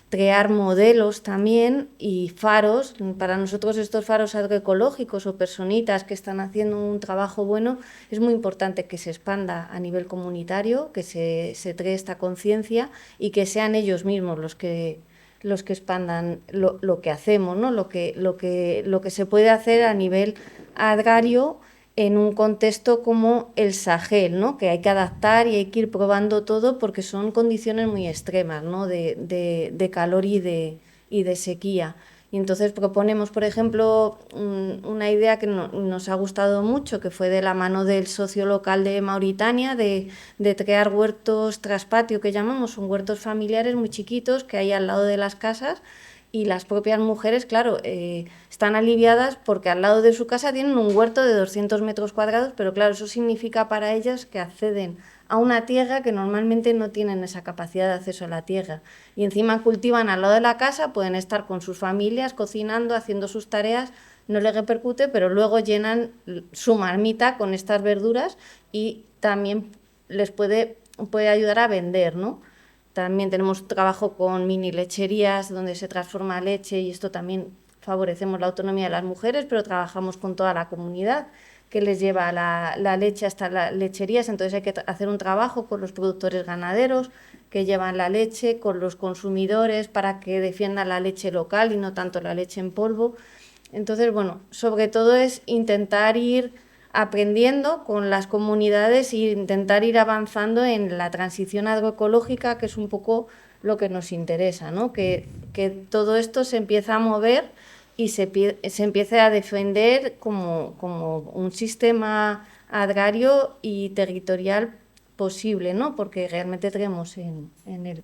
crear modelos también y faros. Para nosotros estos faros agroecológicos o personitas que están haciendo un trabajo bueno, es muy importante que se expanda a nivel comunitario, que se cree esta conciencia y que sean ellos mismos los que expandan lo que hacemos, ¿no? Lo que se puede hacer a nivel agrario en un contexto como el Sahel, ¿no? Que hay que adaptar y hay que ir probando todo porque son condiciones muy extremas, ¿no? de calor y de sequía. Y entonces proponemos, por ejemplo, una idea que nos ha gustado mucho, que fue de la mano del socio local de Mauritania, de crear huertos traspatio, que llamamos, son huertos familiares muy chiquitos que hay al lado de las casas, y las propias mujeres, claro, están aliviadas porque al lado de su casa tienen un huerto de 200 metros cuadrados, pero claro, eso significa para ellas que acceden a una tierra que normalmente no tienen esa capacidad de acceso a la tierra. Y encima cultivan al lado de la casa, pueden estar con sus familias, cocinando, haciendo sus tareas, no les repercute, pero luego llenan su marmita con estas verduras y también les puede ayudar a vender, ¿no? También tenemos trabajo con mini lecherías donde se transforma leche y esto también favorecemos la autonomía de las mujeres, pero trabajamos con toda la comunidad que les lleva la leche hasta las lecherías, entonces hay que hacer un trabajo con los productores ganaderos que llevan la leche, con los consumidores para que defiendan la leche local y no tanto la leche en polvo. Entonces, bueno, sobre todo es intentar ir aprendiendo con las comunidades e intentar ir avanzando en la transición agroecológica, que es un poco lo que nos interesa, ¿no? Que todo esto se empieza a mover y se empiece a defender como un sistema agrario y territorial posible, ¿no? Porque realmente creemos en él.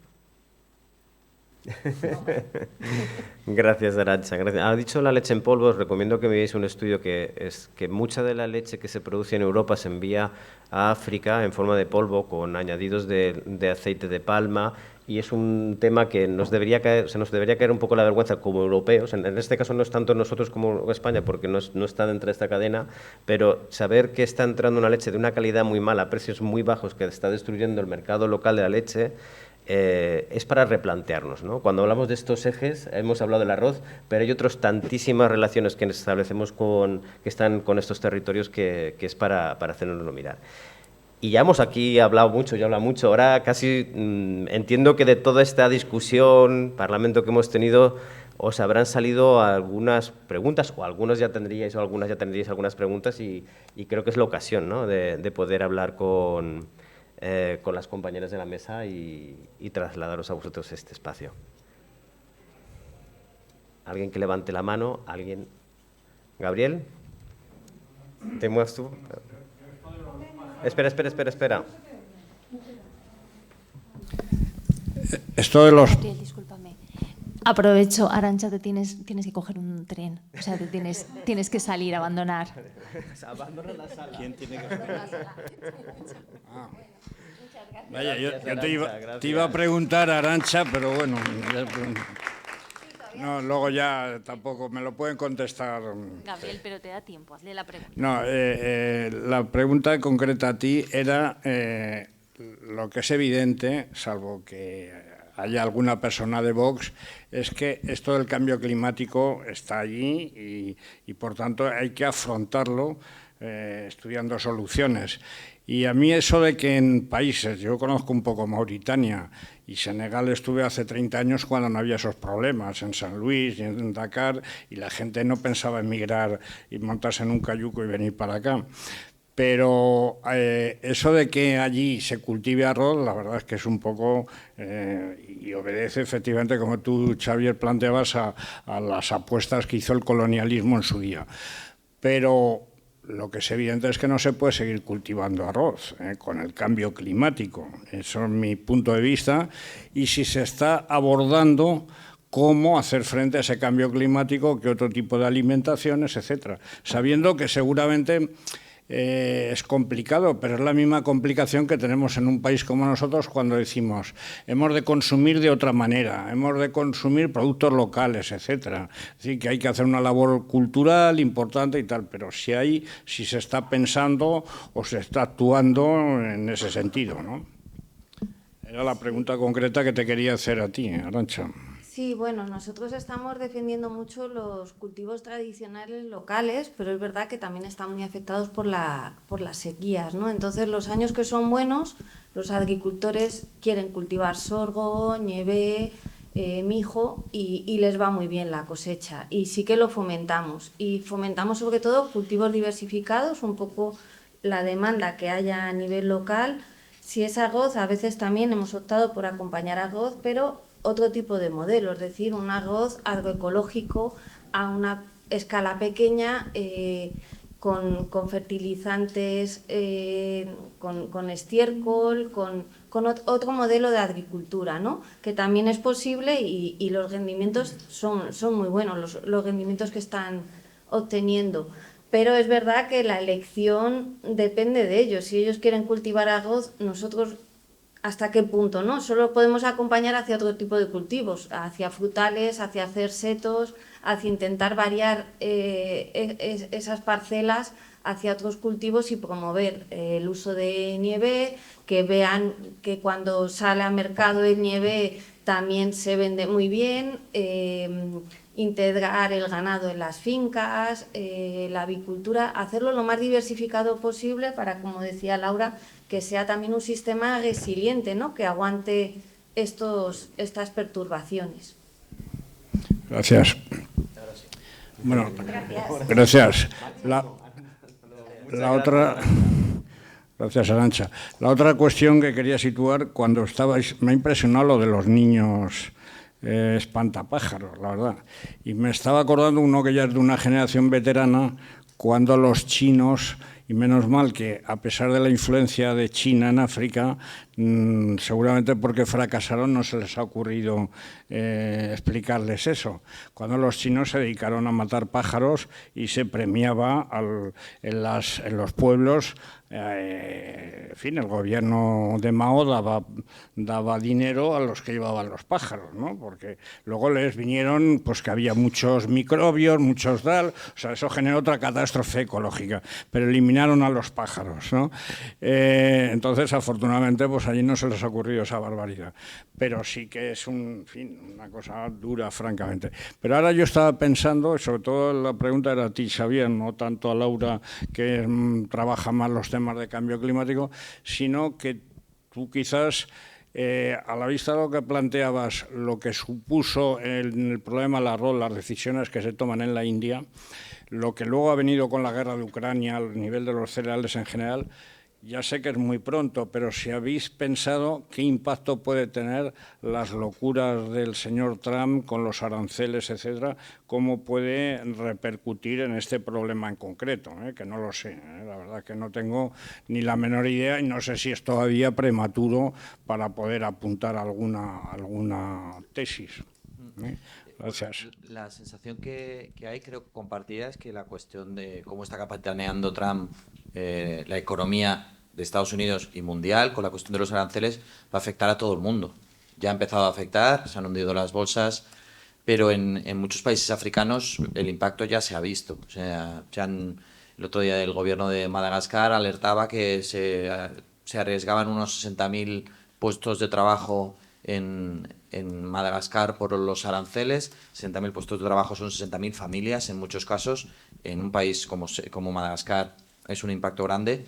Gracias, Arantxa. Gracias. Ha dicho la leche en polvo. Os recomiendo que veáis un estudio que es que mucha de la leche que se produce en Europa se envía a África en forma de polvo con añadidos de aceite de palma, y es un tema que nos debería caer un poco la vergüenza como europeos. En este caso no es tanto nosotros como España, porque no está dentro de esta cadena, pero saber que está entrando una leche de una calidad muy mala, a precios muy bajos, que está destruyendo el mercado local de la leche, es para replantearnos, ¿no? Cuando hablamos de estos ejes, hemos hablado del arroz, pero hay otras tantísimas relaciones que establecemos que están con estos territorios que es para hacernoslo mirar. Y ya hemos aquí hablado mucho, ahora casi entiendo que de toda esta discusión, parlamento que hemos tenido, os habrán salido algunas preguntas, o algunas ya tendríais algunas preguntas, y creo que es la ocasión, ¿no? de poder hablar con las compañeras de la mesa y trasladaros a vosotros este espacio. ¿Alguien que levante la mano? ¿Alguien? ¿Gabriel? ¿Te mueves tú? Espera. Esto de los... Gabriel, discúlpame. Aprovecho, Arantxa, tienes que coger un tren. O sea, tienes que salir, abandonar. Abandona la sala. ¿Quién tiene que esperar? Vaya, yo te iba a preguntar, Arantxa, pero bueno, no, luego ya tampoco me lo pueden contestar. Gabriel, pero te da tiempo, hazle la pregunta. No, la pregunta concreta a ti era lo que es evidente, salvo que haya alguna persona de Vox, es que esto del cambio climático está allí y por tanto hay que afrontarlo estudiando soluciones. Y a mí eso de que en países, yo conozco un poco Mauritania y Senegal, estuve hace 30 años cuando no había esos problemas, en San Luis y en Dakar, y la gente no pensaba emigrar y montarse en un cayuco y venir para acá. Pero eso de que allí se cultive arroz, la verdad es que es un poco, y obedece efectivamente, como tú, Xavier, planteabas, a las apuestas que hizo el colonialismo en su día. Pero lo que es evidente es que no se puede seguir cultivando arroz con el cambio climático. Eso es mi punto de vista. Y si se está abordando cómo hacer frente a ese cambio climático, qué otro tipo de alimentaciones, etcétera. Sabiendo que seguramente es complicado, pero es la misma complicación que tenemos en un país como nosotros cuando decimos hemos de consumir de otra manera, hemos de consumir productos locales, etcétera. Es decir, que hay que hacer una labor cultural importante y tal, pero si se está pensando o se está actuando en ese sentido, ¿no? Era la pregunta concreta que te quería hacer a ti, Arantxa. Sí, bueno, nosotros estamos defendiendo mucho los cultivos tradicionales locales, pero es verdad que también están muy afectados por las sequías, ¿no? Entonces, los años que son buenos, los agricultores quieren cultivar sorgo, ñeve, mijo y les va muy bien la cosecha. Y sí que lo fomentamos. Y fomentamos sobre todo cultivos diversificados, un poco la demanda que haya a nivel local. Si es arroz, a veces también hemos optado por acompañar arroz, pero otro tipo de modelo, es decir, un arroz agroecológico a una escala pequeña, con fertilizantes, con estiércol, con otro modelo de agricultura, ¿no? Que también es posible y los rendimientos son muy buenos, los rendimientos que están obteniendo. Pero es verdad que la elección depende de ellos. Si ellos quieren cultivar arroz, nosotros ¿hasta qué punto, no? Solo podemos acompañar hacia otro tipo de cultivos, hacia frutales, hacia hacer setos, hacia intentar variar esas parcelas hacia otros cultivos y promover el uso de nieve, que vean que cuando sale al mercado el nieve también se vende muy bien, integrar el ganado en las fincas, la avicultura, hacerlo lo más diversificado posible para, como decía Laura, que sea también un sistema resiliente, ¿no? Que aguante estas perturbaciones. Gracias. Bueno, gracias. La otra... Gracias, Arantxa. La otra cuestión que quería situar, cuando estabais, me ha impresionado lo de los niños espantapájaros, la verdad. Y me estaba acordando uno que ya es de una generación veterana, cuando los chinos, y menos mal que a pesar de la influencia de China en África, seguramente porque fracasaron no se les ha ocurrido explicarles eso. Cuando los chinos se dedicaron a matar pájaros y se premiaba en los pueblos, en fin, el gobierno de Mao daba dinero a los que llevaban los pájaros, ¿no? Porque luego les vinieron, pues que había muchos microbios, muchos tal, o sea, eso generó otra catástrofe ecológica, pero eliminaron a los pájaros, ¿no? Entonces, afortunadamente, pues allí no se les ha ocurrido esa barbaridad, pero sí que es una cosa dura, francamente. Pero ahora yo estaba pensando, sobre todo la pregunta era a ti, Xavier, no tanto a Laura, que trabaja más los temas de cambio climático, sino que tú quizás, a la vista de lo que planteabas, lo que supuso el problema del arroz, las decisiones que se toman en la India, lo que luego ha venido con la guerra de Ucrania al nivel de los cereales en general, ya sé que es muy pronto, pero si habéis pensado qué impacto puede tener las locuras del señor Trump con los aranceles, etcétera, cómo puede repercutir en este problema en concreto, que no lo sé, la verdad que no tengo ni la menor idea y no sé si es todavía prematuro para poder apuntar alguna tesis. Gracias. La sensación que hay, creo que compartida, es que la cuestión de cómo está capitaneando Trump la economía de Estados Unidos y mundial con la cuestión de los aranceles va a afectar a todo el mundo. Ya ha empezado a afectar, se han hundido las bolsas, pero en muchos países africanos el impacto ya se ha visto. O sea, el otro día el gobierno de Madagascar alertaba que se arriesgaban unos 60.000 puestos de trabajo en Madagascar por los aranceles. 60.000 puestos de trabajo son 60.000 familias en muchos casos. En un país como Madagascar es un impacto grande.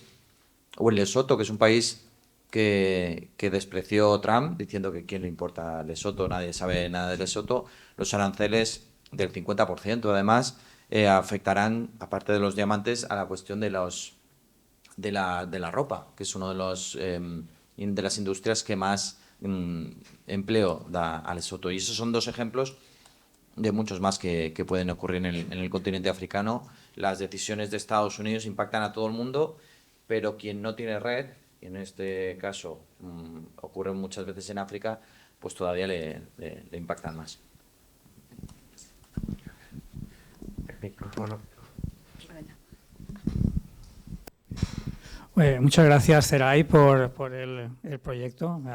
O en Lesoto, que es un país que despreció Trump, diciendo que quién le importa Lesoto, nadie sabe nada de Lesoto. Los aranceles del 50%, además, afectarán, aparte de los diamantes, a la cuestión de los de la ropa, que es uno de las industrias que más empleo da a Lesoto. Y esos son 2 ejemplos de muchos más que pueden ocurrir en el continente africano. Las decisiones de Estados Unidos impactan a todo el mundo, pero quien no tiene red, y en este caso ocurre muchas veces en África, pues todavía le impactan más. El micrófono. Muchas gracias, Zeray, por el proyecto, me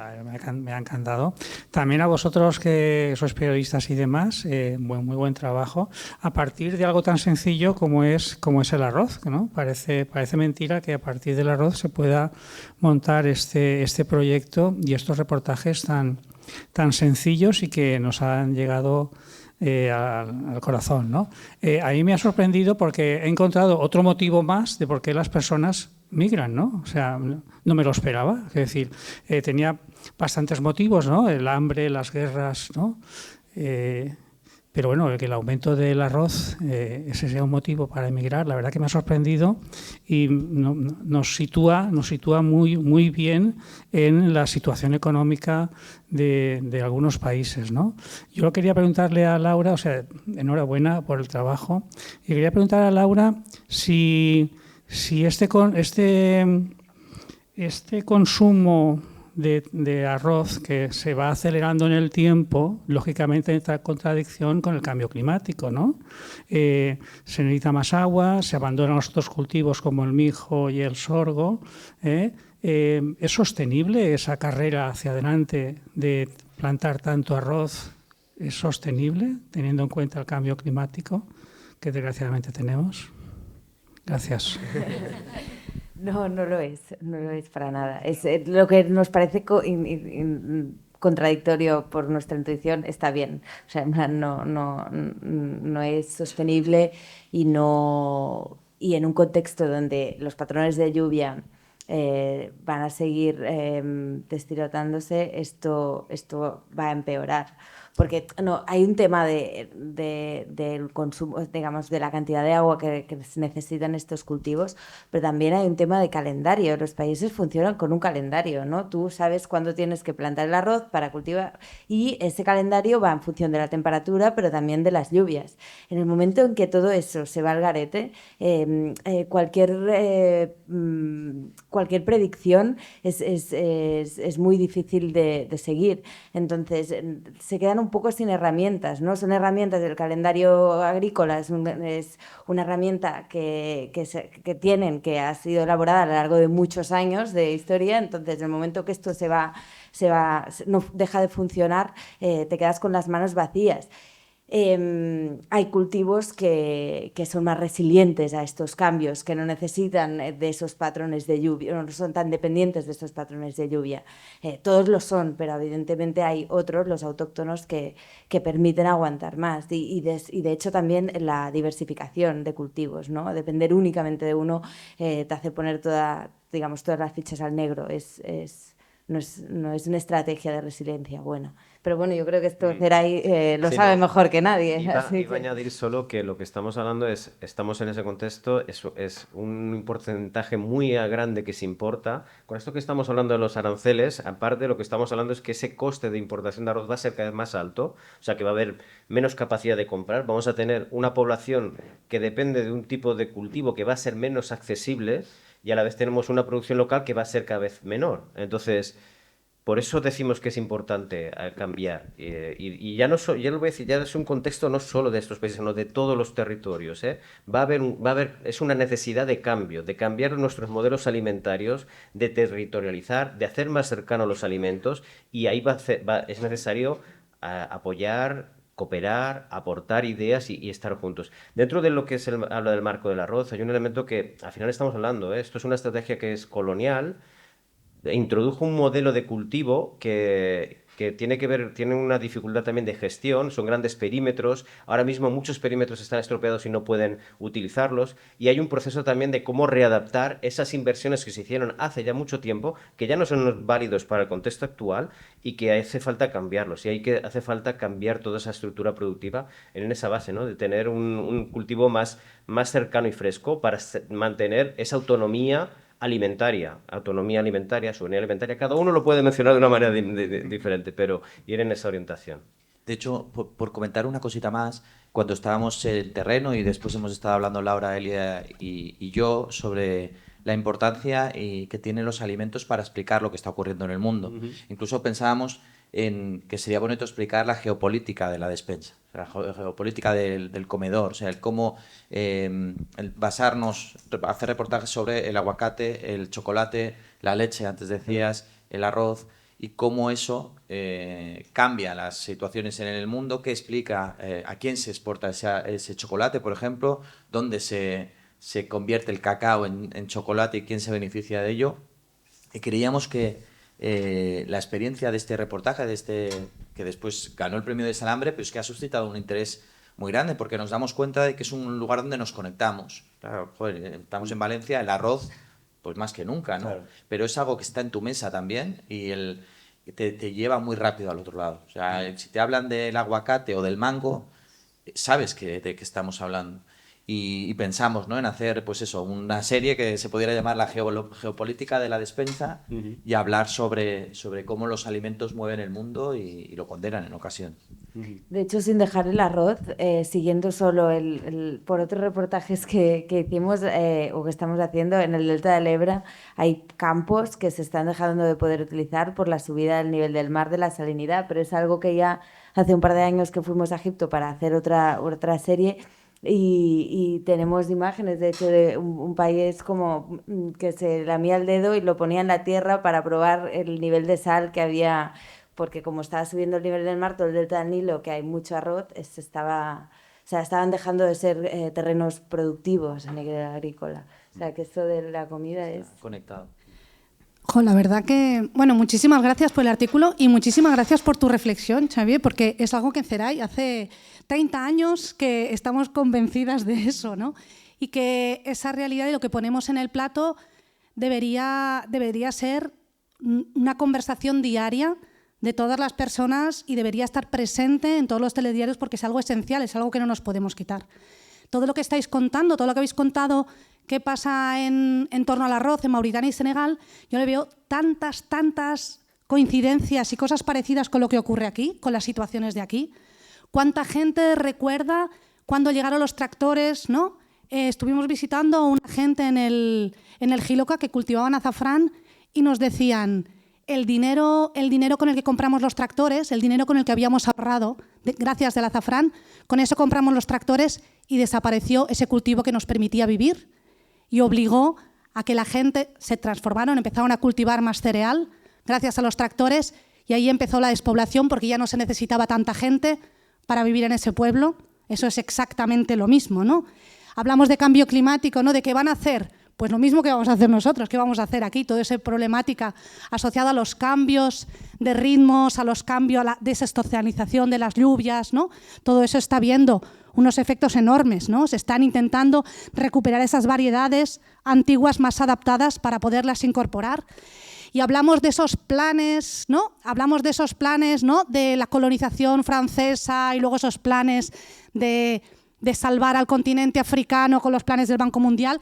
ha encantado. También a vosotros que sois periodistas y demás, muy buen trabajo. A partir de algo tan sencillo como es el arroz, ¿no? Parece mentira que a partir del arroz se pueda montar este proyecto y estos reportajes tan sencillos y que nos han llegado al corazón, ¿no? A mí me ha sorprendido porque he encontrado otro motivo más de por qué las personas migran, ¿no? O sea, no me lo esperaba. Es decir, tenía bastantes motivos, ¿no? El hambre, las guerras, ¿no? Pero bueno, que el aumento del arroz, ese sea un motivo para emigrar, la verdad que me ha sorprendido y nos sitúa muy bien en la situación económica de algunos países, ¿no? Yo quería preguntarle a Laura, o sea, enhorabuena por el trabajo, y quería preguntar a Laura si este consumo de arroz que se va acelerando en el tiempo, lógicamente entra en contradicción con el cambio climático, ¿no? Se necesita más agua, se abandonan los otros cultivos como el mijo y el sorgo. ¿Es sostenible esa carrera hacia adelante de plantar tanto arroz? ¿Es sostenible teniendo en cuenta el cambio climático que desgraciadamente tenemos? Gracias. No lo es para nada. Es lo que nos parece contradictorio por nuestra intuición está bien. O sea, no es sostenible y en un contexto donde los patrones de lluvia van a seguir destilotándose, esto va a empeorar. Porque hay un tema del consumo, digamos, de la cantidad de agua que se necesitan estos cultivos, pero también hay un tema de calendario. Los países funcionan con un calendario, ¿no? Tú sabes cuándo tienes que plantar el arroz para cultivar y ese calendario va en función de la temperatura, pero también de las lluvias. En el momento en que todo eso se va al garete, cualquier predicción es muy difícil de seguir. Entonces, se quedan un poco sin herramientas, ¿no? Son herramientas del calendario agrícola, es una herramienta que ha sido elaborada a lo largo de muchos años de historia. Entonces, en el momento que esto no deja de funcionar, te quedas con las manos vacías. Hay cultivos que son más resilientes a estos cambios, que no necesitan de esos patrones de lluvia, no son tan dependientes de estos patrones de lluvia. Todos lo son, pero evidentemente hay otros, los autóctonos, que permiten aguantar más. Y de hecho también la diversificación de cultivos, ¿no? Depender únicamente de uno te hace poner todas las fichas al negro. No es una estrategia de resiliencia buena. Pero bueno, yo creo que esto Zeray lo sabe mejor que nadie. Iba a añadir solo que lo que estamos hablando estamos en ese contexto, es un porcentaje muy grande que se importa. Con esto que estamos hablando de los aranceles, aparte lo que estamos hablando es que ese coste de importación de arroz va a ser cada vez más alto, o sea que va a haber menos capacidad de comprar, vamos a tener una población que depende de un tipo de cultivo que va a ser menos accesible y a la vez tenemos una producción local que va a ser cada vez menor. Entonces, por eso decimos que es importante cambiar. Y ya lo voy a decir, ya es un contexto no solo de estos países, sino de todos los territorios. Va a haber, es una necesidad de cambio, de cambiar nuestros modelos alimentarios, de territorializar, de hacer más cercanos los alimentos, y ahí es necesario apoyar, cooperar, aportar ideas y estar juntos. Dentro de lo que habla del marco del arroz, hay un elemento que al final estamos hablando, esto es una estrategia que es colonial, introdujo un modelo de cultivo que tiene una dificultad también de gestión, son grandes perímetros, ahora mismo muchos perímetros están estropeados y no pueden utilizarlos, y hay un proceso también de cómo readaptar esas inversiones que se hicieron hace ya mucho tiempo, que ya no son válidos para el contexto actual y que hace falta cambiarlos, y hace falta cambiar toda esa estructura productiva en esa base, ¿no? De tener un cultivo más cercano y fresco para mantener esa autonomía alimentaria, autonomía alimentaria, soberanía alimentaria. Cada uno lo puede mencionar de una manera diferente, pero ir en esa orientación. De hecho, por comentar una cosita más, cuando estábamos en el terreno y después hemos estado hablando Laura, Elia y yo sobre la importancia que tienen los alimentos para explicar lo que está ocurriendo en el mundo. Incluso pensábamos en que sería bonito explicar la geopolítica de la despensa, la geopolítica del comedor, o sea, el cómo el basarnos, hacer reportajes sobre el aguacate, el chocolate, la leche, antes decías, el arroz, y cómo eso cambia las situaciones en el mundo, qué explica a quién se exporta ese chocolate, por ejemplo, dónde se convierte el cacao en chocolate y quién se beneficia de ello. Y creíamos que la experiencia de este reportaje, que después ganó el premio de Salambre, pues que ha suscitado un interés muy grande, porque nos damos cuenta de que es un lugar donde nos conectamos. Claro, joder, estamos en Valencia, el arroz, pues más que nunca, ¿no? Claro. Pero es algo que está en tu mesa también y te lleva muy rápido al otro lado. O sea, si te hablan del aguacate o del mango, sabes de qué estamos hablando. Y pensamos, ¿no?, en hacer, pues eso, una serie que se pudiera llamar la geopolítica de la despensa y hablar sobre cómo los alimentos mueven el mundo y lo condenan en ocasiones. De hecho, sin dejar el arroz, siguiendo solo por otros reportajes que hicimos o que estamos haciendo, en el Delta del Ebra hay campos que se están dejando de poder utilizar por la subida del nivel del mar, de la salinidad, pero es algo que ya hace un par de años que fuimos a Egipto para hacer otra serie. Y tenemos imágenes, de hecho, de un país como que se lamía el dedo y lo ponía en la tierra para probar el nivel de sal que había, porque como estaba subiendo el nivel del mar, todo el delta del Nilo, que hay mucho arroz, estaban dejando de ser terrenos productivos a nivel agrícola. O sea, que esto de la comida es... Conectado. La verdad que, bueno, muchísimas gracias por el artículo y muchísimas gracias por tu reflexión, Xavier, porque es algo que en CERAI hace 30 años que estamos convencidas de eso, ¿no? Y que esa realidad y lo que ponemos en el plato debería ser una conversación diaria de todas las personas y debería estar presente en todos los telediarios porque es algo esencial, es algo que no nos podemos quitar. Todo lo que estáis contando, todo lo que habéis contado, qué pasa en torno al arroz en Mauritania y Senegal, yo le veo tantas coincidencias y cosas parecidas con lo que ocurre aquí, con las situaciones de aquí. ¿Cuánta gente recuerda cuando llegaron los tractores, ¿no? Estuvimos visitando a una gente en el Jiloca que cultivaban azafrán y nos decían el dinero con el que compramos los tractores, el dinero con el que habíamos ahorrado gracias al azafrán, con eso compramos los tractores y desapareció ese cultivo que nos permitía vivir y obligó a que la gente se transformaron, empezaron a cultivar más cereal gracias a los tractores y ahí empezó la despoblación porque ya no se necesitaba tanta gente para vivir en ese pueblo. Eso es exactamente lo mismo, ¿no? Hablamos de cambio climático, ¿no? ¿De qué van a hacer? Pues lo mismo que vamos a hacer nosotros, ¿qué vamos a hacer aquí? Toda esa problemática asociada a los cambios de ritmos, a los cambios, a la desestacionalización de las lluvias, ¿no? Todo eso está viendo unos efectos enormes, ¿no? Se están intentando recuperar esas variedades antiguas más adaptadas para poderlas incorporar. Y hablamos de esos planes, ¿no? Hablamos de esos planes, ¿no? De la colonización francesa y luego esos planes de salvar al continente africano con los planes del Banco Mundial.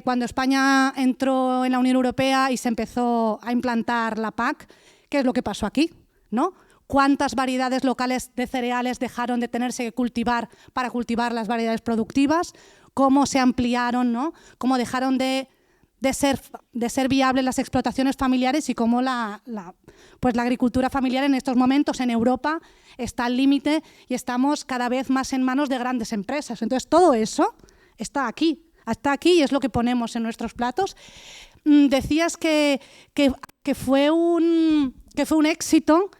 Cuando España entró en la Unión Europea y se empezó a implantar la PAC, ¿qué es lo que pasó aquí, ¿no? ¿Cuántas variedades locales de cereales dejaron de tenerse que cultivar para cultivar las variedades productivas? ¿Cómo se ampliaron, ¿no? ¿Cómo dejaron de ser viables las explotaciones familiares y cómo la agricultura familiar en estos momentos en Europa está al límite y estamos cada vez más en manos de grandes empresas? Entonces, todo eso está aquí y es lo que ponemos en nuestros platos. Decías que fue un éxito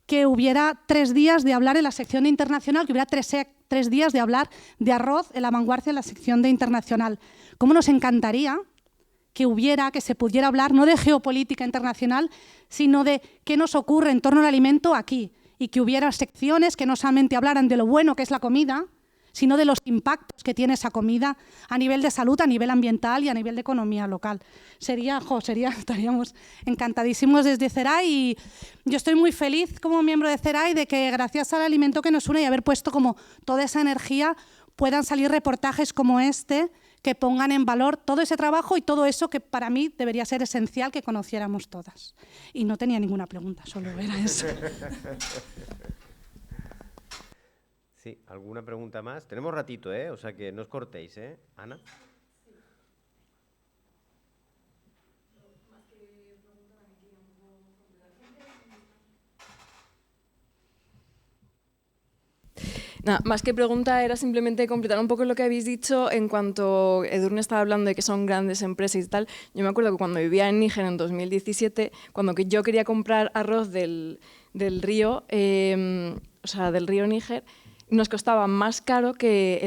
que hubiera 3 días de hablar en la sección de internacional, que hubiera 3 días de hablar de arroz en la vanguardia en la sección de internacional. ¿Cómo nos encantaría que se pudiera hablar no de geopolítica internacional, sino de qué nos ocurre en torno al alimento aquí y que hubiera secciones que no solamente hablaran de lo bueno que es la comida, sino de los impactos que tiene esa comida a nivel de salud, a nivel ambiental y a nivel de economía local. Estaríamos encantadísimos desde CERAI y yo estoy muy feliz como miembro de CERAI de que gracias al alimento que nos une y haber puesto como toda esa energía puedan salir reportajes como este que pongan en valor todo ese trabajo y todo eso que para mí debería ser esencial que conociéramos todas. Y no tenía ninguna pregunta, solo era eso. Sí, ¿alguna pregunta más? Tenemos ratito, o sea que no os cortéis, Ana. Nada, más que pregunta era simplemente completar un poco lo que habéis dicho en cuanto Edurne estaba hablando de que son grandes empresas y tal. Yo me acuerdo que cuando vivía en Níger en 2017, cuando yo quería comprar arroz del río, o sea, del río Níger, nos costaba más caro que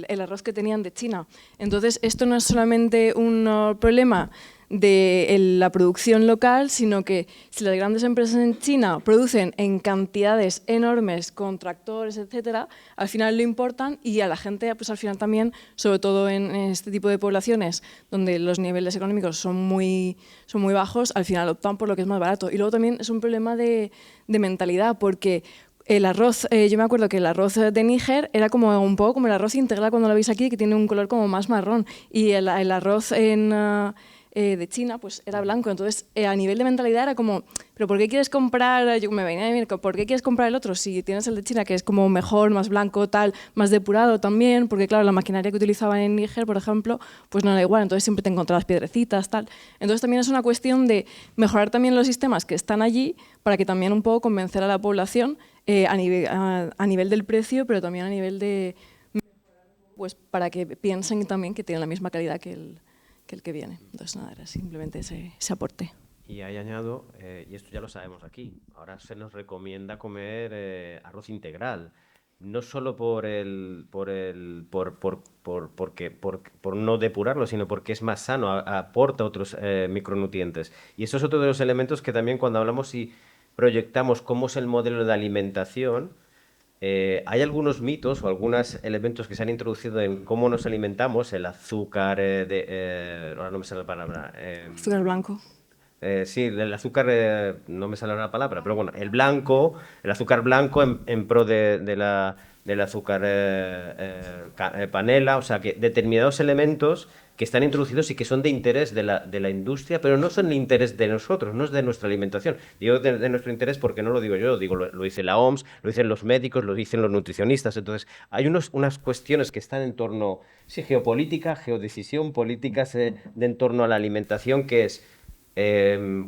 el arroz que tenían de China. Entonces, esto no es solamente un problema de la producción local, sino que si las grandes empresas en China producen en cantidades enormes con tractores, etcétera, al final lo importan y a la gente, pues al final también, sobre todo en este tipo de poblaciones donde los niveles económicos son muy bajos, al final optan por lo que es más barato. Y luego también es un problema de mentalidad, porque el arroz, yo me acuerdo que el arroz de Níger era como un poco como el arroz integral cuando lo veis aquí, que tiene un color como más marrón, y el arroz de China pues era blanco. Entonces a nivel de mentalidad era como, pero ¿por qué quieres comprar? Yo me venía a decir, ¿por qué quieres comprar el otro si tienes el de China que es como mejor, más blanco, tal, más depurado también? Porque claro, la maquinaria que utilizaban en Níger, por ejemplo, pues no era igual, entonces siempre te encontrabas piedrecitas, tal. Entonces también es una cuestión de mejorar también los sistemas que están allí para que también un poco convencer a la población a nivel del precio, pero también a nivel de, pues para que piensen también que tienen la misma calidad que el que viene. Entonces nada, era simplemente ese aporte. Y ahí añado, y esto ya lo sabemos aquí, ahora se nos recomienda comer arroz integral, no solo por no depurarlo, sino porque es más sano, aporta otros micronutrientes. Y eso es otro de los elementos que también cuando hablamos y proyectamos cómo es el modelo de alimentación, hay algunos mitos o algunos elementos que se han introducido en cómo nos alimentamos, el azúcar, ahora no me sale la palabra. Azúcar blanco. Sí, el azúcar, no me sale la palabra, pero bueno, el azúcar blanco en pro del azúcar panela, o sea, que determinados elementos que están introducidos y que son de interés de la industria, pero no son de interés de nosotros, no es de nuestra alimentación. Digo de nuestro interés porque no lo digo yo, lo dice la OMS, lo dicen los médicos, lo dicen los nutricionistas. Entonces, hay unas cuestiones que están en torno, sí, geopolítica, geodecisión, políticas de en torno a la alimentación, que es,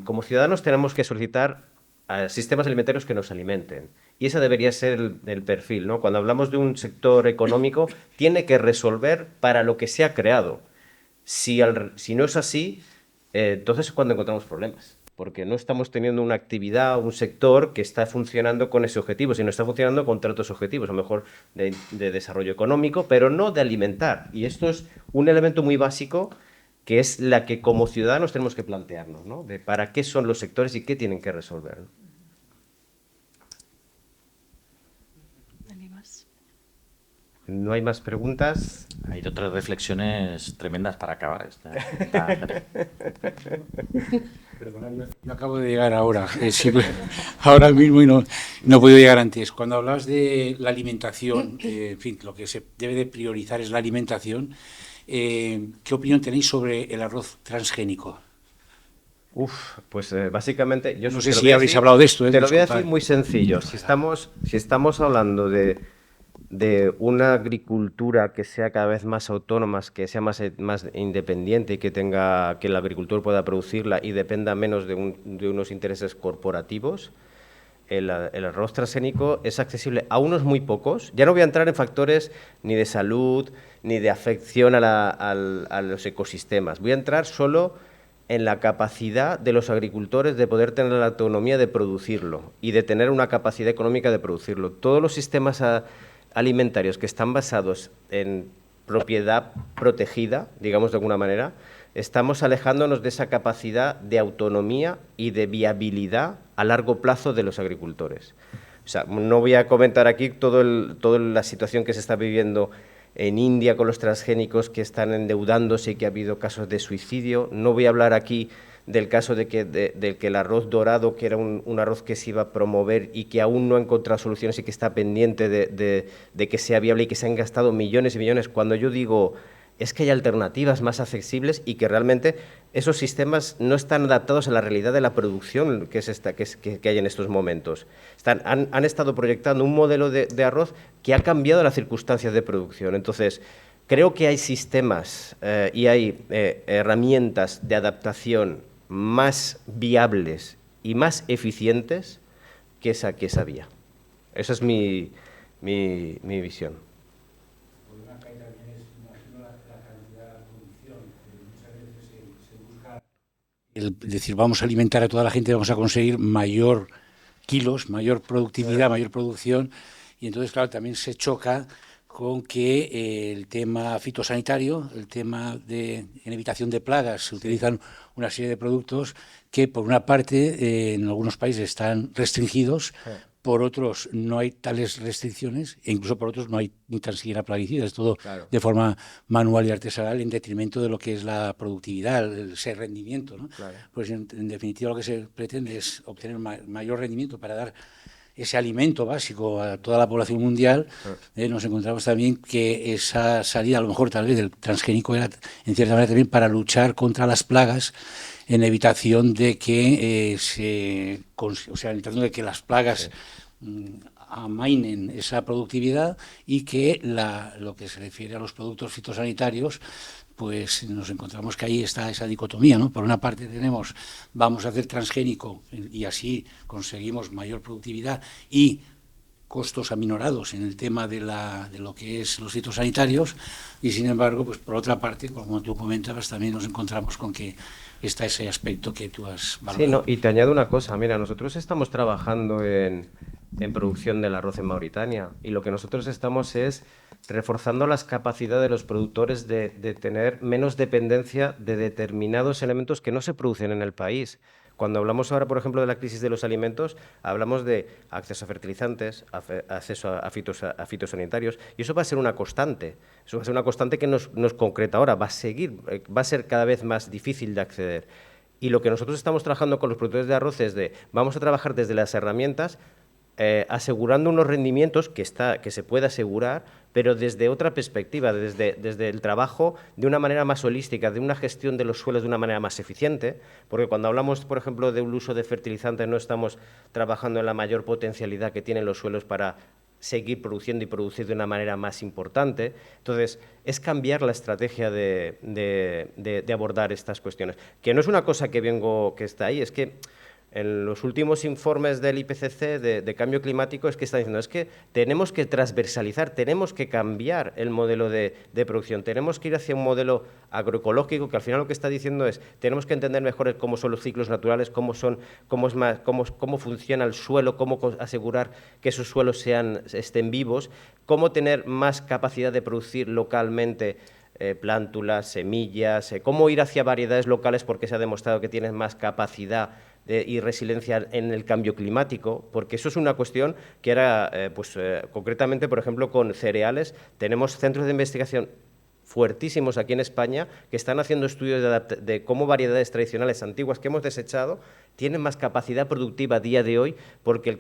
como ciudadanos tenemos que solicitar a sistemas alimentarios que nos alimenten. Y ese debería ser el perfil, ¿no? Cuando hablamos de un sector económico, tiene que resolver para lo que se ha creado. Si no es así, entonces es cuando encontramos problemas, porque no estamos teniendo una actividad, un sector que está funcionando con ese objetivo, sino está funcionando contra otros objetivos, a lo mejor de desarrollo económico, pero no de alimentar. Y esto es un elemento muy básico que es la que como ciudadanos tenemos que plantearnos, ¿no? De para qué son los sectores y qué tienen que resolver, ¿no? ¿No hay más preguntas? Hay otras reflexiones tremendas para acabar. Perdona, yo acabo de llegar ahora, ahora mismo y no he podido llegar antes. Cuando hablabas de la alimentación, en fin, lo que se debe de priorizar es la alimentación, ¿qué opinión tenéis sobre el arroz transgénico? Pues básicamente... No sé si habréis hablado de esto. Te lo voy a decir muy sencillo. Si estamos hablando de una agricultura que sea cada vez más autónoma, que sea más independiente y que el agricultor pueda producirla y dependa menos de unos intereses corporativos, el arroz transgénico es accesible a unos muy pocos. Ya no voy a entrar en factores ni de salud ni de afección a los ecosistemas. Voy a entrar solo en la capacidad de los agricultores de poder tener la autonomía de producirlo y de tener una capacidad económica de producirlo. Todos los sistemas alimentarios que están basados en propiedad protegida, digamos de alguna manera, estamos alejándonos de esa capacidad de autonomía y de viabilidad a largo plazo de los agricultores. O sea, no voy a comentar aquí toda la situación que se está viviendo en India con los transgénicos que están endeudándose y que ha habido casos de suicidio. No voy a hablar aquí del caso de que el arroz dorado, que era un arroz que se iba a promover y que aún no ha encontrado soluciones y que está pendiente de que sea viable y que se han gastado millones y millones. Cuando yo digo es que hay alternativas más accesibles y que realmente esos sistemas no están adaptados a la realidad de la producción que hay en estos momentos. Han estado proyectando un modelo de arroz que ha cambiado las circunstancias de producción. Entonces, creo que hay sistemas y hay herramientas de adaptación más viables y más eficientes que esa vía. Esa es mi visión. El decir, vamos a alimentar a toda la gente, vamos a conseguir mayor kilos, mayor productividad, mayor producción, y entonces, claro, también se choca con que el tema fitosanitario, el tema en evitación de plagas, se utilizan una serie de productos que, por una parte, en algunos países están restringidos, por otros no hay tales restricciones, e incluso por otros no hay ni tan siquiera plaguicidas, todo de forma manual y artesanal, en detrimento de lo que es la productividad, ese rendimiento, ¿no? Pues en definitiva lo que se pretende es obtener mayor rendimiento para dar ese alimento básico a toda la población mundial. Nos encontramos también que esa salida, a lo mejor tal vez del transgénico, era en cierta manera también para luchar contra las plagas, en evitación de que las plagas amainen esa productividad, y que lo que se refiere a los productos fitosanitarios, pues nos encontramos que ahí está esa dicotomía, ¿no? Por una parte vamos a hacer transgénico y así conseguimos mayor productividad y costos aminorados en el tema de lo que es los fitosanitarios, y sin embargo, pues por otra parte, como tú comentabas, también nos encontramos con que está ese aspecto que tú has valorado. Sí, no, y te añado una cosa, mira, nosotros estamos trabajando en producción del arroz en Mauritania, y lo que nosotros estamos es reforzando las capacidades de los productores de tener menos dependencia de determinados elementos que no se producen en el país. Cuando hablamos ahora, por ejemplo, de la crisis de los alimentos, hablamos de acceso a fertilizantes, acceso a fitosanitarios, y eso va a ser una constante. Eso va a ser una constante que no es concreta ahora, va a ser cada vez más difícil de acceder. Y lo que nosotros estamos trabajando con los productores de arroz es vamos a trabajar desde las herramientas, asegurando unos rendimientos que se puede asegurar, pero desde otra perspectiva, desde el trabajo de una manera más holística, de una gestión de los suelos de una manera más eficiente, porque cuando hablamos, por ejemplo, de un uso de fertilizantes, no estamos trabajando en la mayor potencialidad que tienen los suelos para seguir produciendo y producir de una manera más importante. Entonces, es cambiar la estrategia de abordar estas cuestiones, que no es una cosa que está ahí, es que en los últimos informes del IPCC de cambio climático es que están diciendo es que tenemos que transversalizar, tenemos que cambiar el modelo de producción, tenemos que ir hacia un modelo agroecológico, que al final lo que está diciendo es tenemos que entender mejor cómo son los ciclos naturales, cómo funciona el suelo, cómo asegurar que esos suelos estén vivos, cómo tener más capacidad de producir localmente plántulas, semillas, cómo ir hacia variedades locales, porque se ha demostrado que tienen más capacidad y resiliencia en el cambio climático, porque eso es una cuestión que era, concretamente, por ejemplo, con cereales, tenemos centros de investigación fuertísimos aquí en España que están haciendo estudios de cómo variedades tradicionales antiguas que hemos desechado tienen más capacidad productiva a día de hoy porque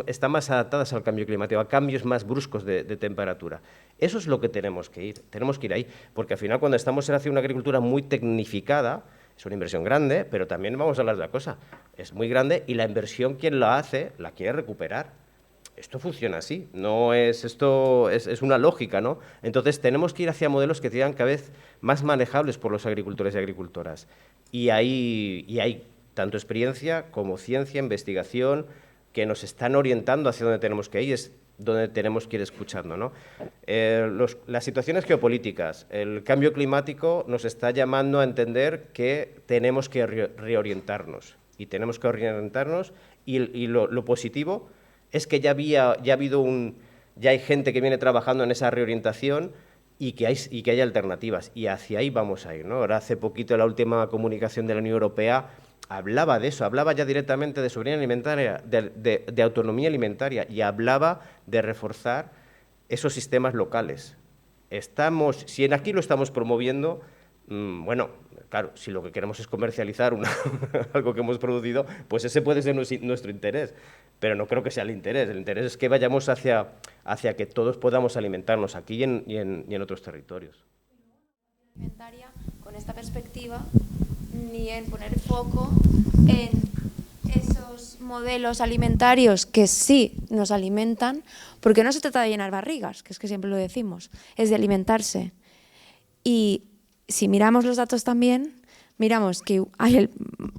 están más adaptadas al cambio climático, a cambios más bruscos de temperatura. Eso es lo que tenemos que ir ahí, porque al final cuando estamos hacia una agricultura muy tecnificada, es una inversión grande, pero también vamos a hablar de una cosa, es muy grande y la inversión quien la hace la quiere recuperar. Esto funciona así, esto es una lógica, ¿no? Entonces tenemos que ir hacia modelos que sean cada vez más manejables por los agricultores y agricultoras. Y hay tanto experiencia como ciencia, investigación, que nos están orientando hacia donde tenemos que ir, es donde tenemos que ir escuchando, ¿no? Las situaciones geopolíticas, el cambio climático nos está llamando a entender que tenemos que reorientarnos. Y tenemos que reorientarnos y lo positivo es que ya hay gente que viene trabajando en esa reorientación y que hay alternativas, y hacia ahí vamos a ir, ¿no? Ahora hace poquito la última comunicación de la Unión Europea hablaba de eso, hablaba ya directamente de soberanía alimentaria, de autonomía alimentaria, y hablaba de reforzar esos sistemas locales. Si aquí lo estamos promoviendo, bueno, claro, si lo que queremos es comercializar algo que hemos producido, pues ese puede ser nuestro interés, pero no creo que sea el interés es que vayamos hacia que todos podamos alimentarnos aquí y en otros territorios. alimentaria con esta perspectiva, ni en poner foco en esos modelos alimentarios que sí nos alimentan, porque no se trata de llenar barrigas, que es que siempre lo decimos, es de alimentarse. Y si miramos los datos también, miramos que hay el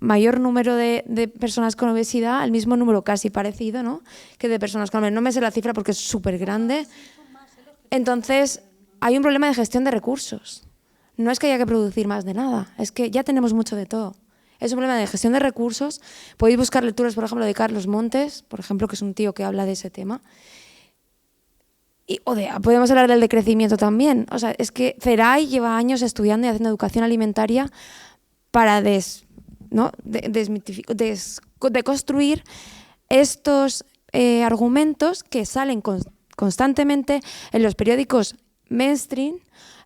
mayor número de personas con obesidad, el mismo número casi parecido, ¿no?, que de personas con hambre. No me sé la cifra porque es súper grande. Entonces, hay un problema de gestión de recursos. No es que haya que producir más de nada, es que ya tenemos mucho de todo. Es un problema de gestión de recursos. Podéis buscar lecturas, por ejemplo, de Carlos Montes, por ejemplo, que es un tío que habla de ese tema. Podemos hablar del decrecimiento también. O sea, es que CERAI lleva años estudiando y haciendo educación alimentaria para deconstruir estos argumentos que salen constantemente en los periódicos mainstream,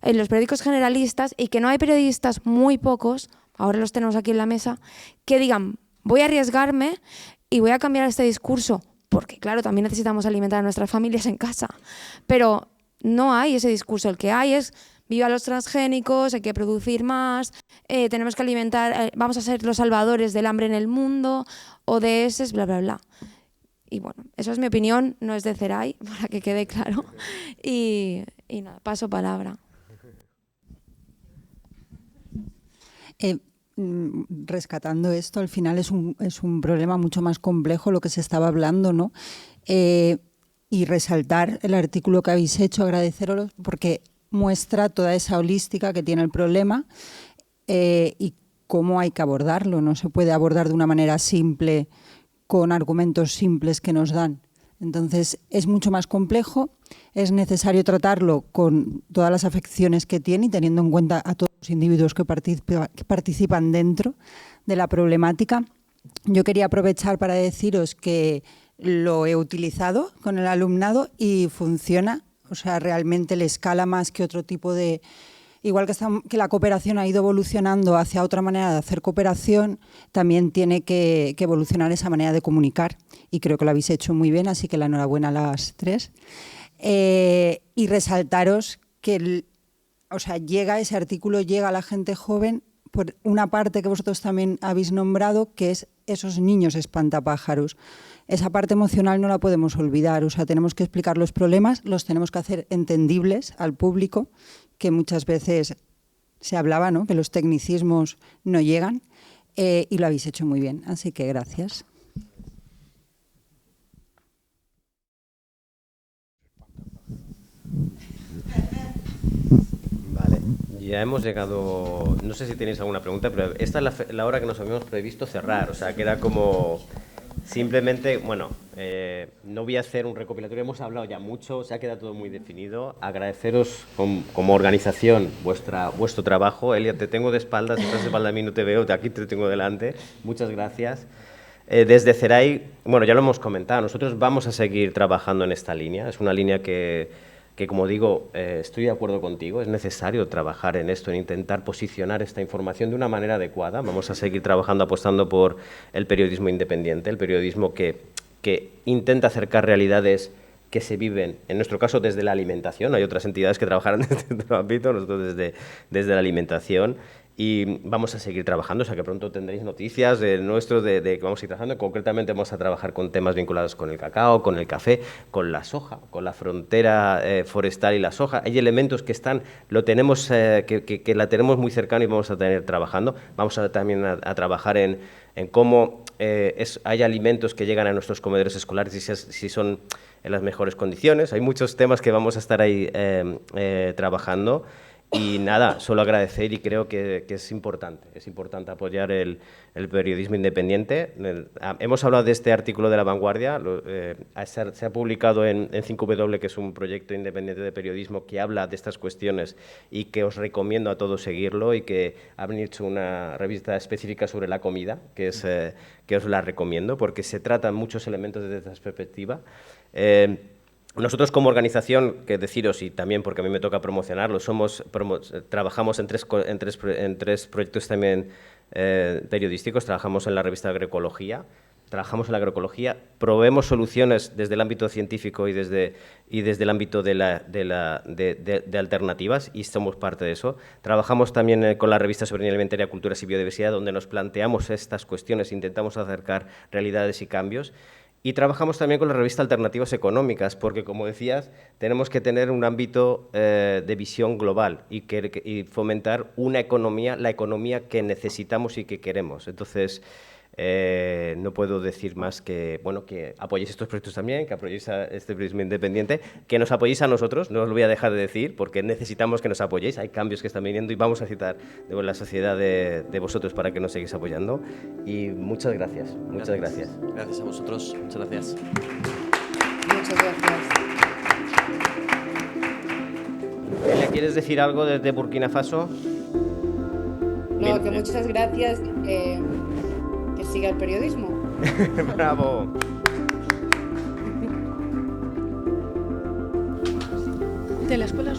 en los periódicos generalistas, y que no hay periodistas, muy pocos, ahora los tenemos aquí en la mesa, que digan, voy a arriesgarme y voy a cambiar este discurso, porque claro, también necesitamos alimentar a nuestras familias en casa, pero no hay ese discurso. El que hay es: viva los transgénicos, hay que producir más, tenemos que alimentar, vamos a ser los salvadores del hambre en el mundo, ODS, bla, bla, bla. Y bueno, eso es mi opinión, no es de CERAI, para que quede claro. Y nada, paso palabra. Rescatando esto, al final es un problema mucho más complejo lo que se estaba hablando, ¿no? Y resaltar el artículo que habéis hecho, agradeceros, porque muestra toda esa holística que tiene el problema y cómo hay que abordarlo. No se puede abordar de una manera simple, con argumentos simples que nos dan. Entonces, es mucho más complejo, es necesario tratarlo con todas las afecciones que tiene y teniendo en cuenta a todos los individuos que participan dentro de la problemática. Yo quería aprovechar para deciros que lo he utilizado con el alumnado y funciona. O sea, realmente le escala más que otro tipo de... Igual que la cooperación ha ido evolucionando hacia otra manera de hacer cooperación, también tiene que evolucionar esa manera de comunicar. Y creo que lo habéis hecho muy bien, así que la enhorabuena a las tres. Y resaltaros que ese artículo llega a la gente joven por una parte que vosotros también habéis nombrado, que es esos niños espantapájaros. Esa parte emocional no la podemos olvidar. O sea, tenemos que explicar los problemas, los tenemos que hacer entendibles al público, que muchas veces se hablaba, ¿no?, que los tecnicismos no llegan, y lo habéis hecho muy bien. Así que gracias. Vale, ya hemos llegado, no sé si tenéis alguna pregunta, pero esta es la hora que nos habíamos previsto cerrar, o sea, que era como simplemente, bueno, no voy a hacer un recopilatorio, hemos hablado ya mucho, se ha quedado todo muy definido. Agradeceros como organización vuestro trabajo. Elia, te tengo de espaldas, si estás de espalda a mí no te veo, de aquí te tengo delante. Muchas gracias. Desde CERAI, bueno, ya lo hemos comentado, nosotros vamos a seguir trabajando en esta línea. Es una línea que como digo, estoy de acuerdo contigo, es necesario trabajar en esto, en intentar posicionar esta información de una manera adecuada. Vamos a seguir trabajando, apostando por el periodismo independiente, el periodismo que intenta acercar realidades que se viven, en nuestro caso, desde la alimentación. Hay otras entidades que trabajarán desde otro ámbito, nosotros desde la alimentación. Y vamos a seguir trabajando, o sea que pronto tendréis noticias de que vamos a ir trabajando. Concretamente vamos a trabajar con temas vinculados con el cacao, con el café, con la soja, con la frontera forestal y la soja. Hay elementos que la tenemos muy cercana y vamos a tener trabajando. Vamos también a trabajar en cómo hay alimentos que llegan a nuestros comedores escolares y si son en las mejores condiciones. Hay muchos temas que vamos a estar ahí trabajando. Y nada, solo agradecer, y creo que es importante apoyar el periodismo independiente. Hemos hablado de este artículo de La Vanguardia, se ha publicado en 5W, que es un proyecto independiente de periodismo que habla de estas cuestiones y que os recomiendo a todos seguirlo, y que han hecho una revista específica sobre la comida, que os la recomiendo, porque se tratan muchos elementos desde esta perspectiva. Nosotros como organización, que deciros, y también porque a mí me toca promocionarlo, trabajamos en tres proyectos también periodísticos. Trabajamos en la revista Agroecología, trabajamos en la agroecología, proveemos soluciones desde el ámbito científico y desde el ámbito de alternativas, y somos parte de eso. Trabajamos también con la revista Soberanía Alimentaria, Culturas y Biodiversidad, donde nos planteamos estas cuestiones, intentamos acercar realidades y cambios. Y trabajamos también con la revista Alternativas Económicas, porque, como decías, tenemos que tener un ámbito de visión global y fomentar una economía, la economía que necesitamos y que queremos. Entonces, no puedo decir más que, bueno, que apoyéis estos proyectos también, que apoyéis a este periodismo independiente, que nos apoyéis a nosotros, no os lo voy a dejar de decir, porque necesitamos que nos apoyéis, hay cambios que están viniendo y vamos a necesitar de la sociedad de vosotros para que nos sigáis apoyando. Y muchas gracias, muchas gracias. Gracias a vosotros, muchas gracias. Muchas gracias. ¿Le quieres decir algo desde Burkina Faso? No, que muchas gracias. Que siga el periodismo. ¡Bravo! De la escuela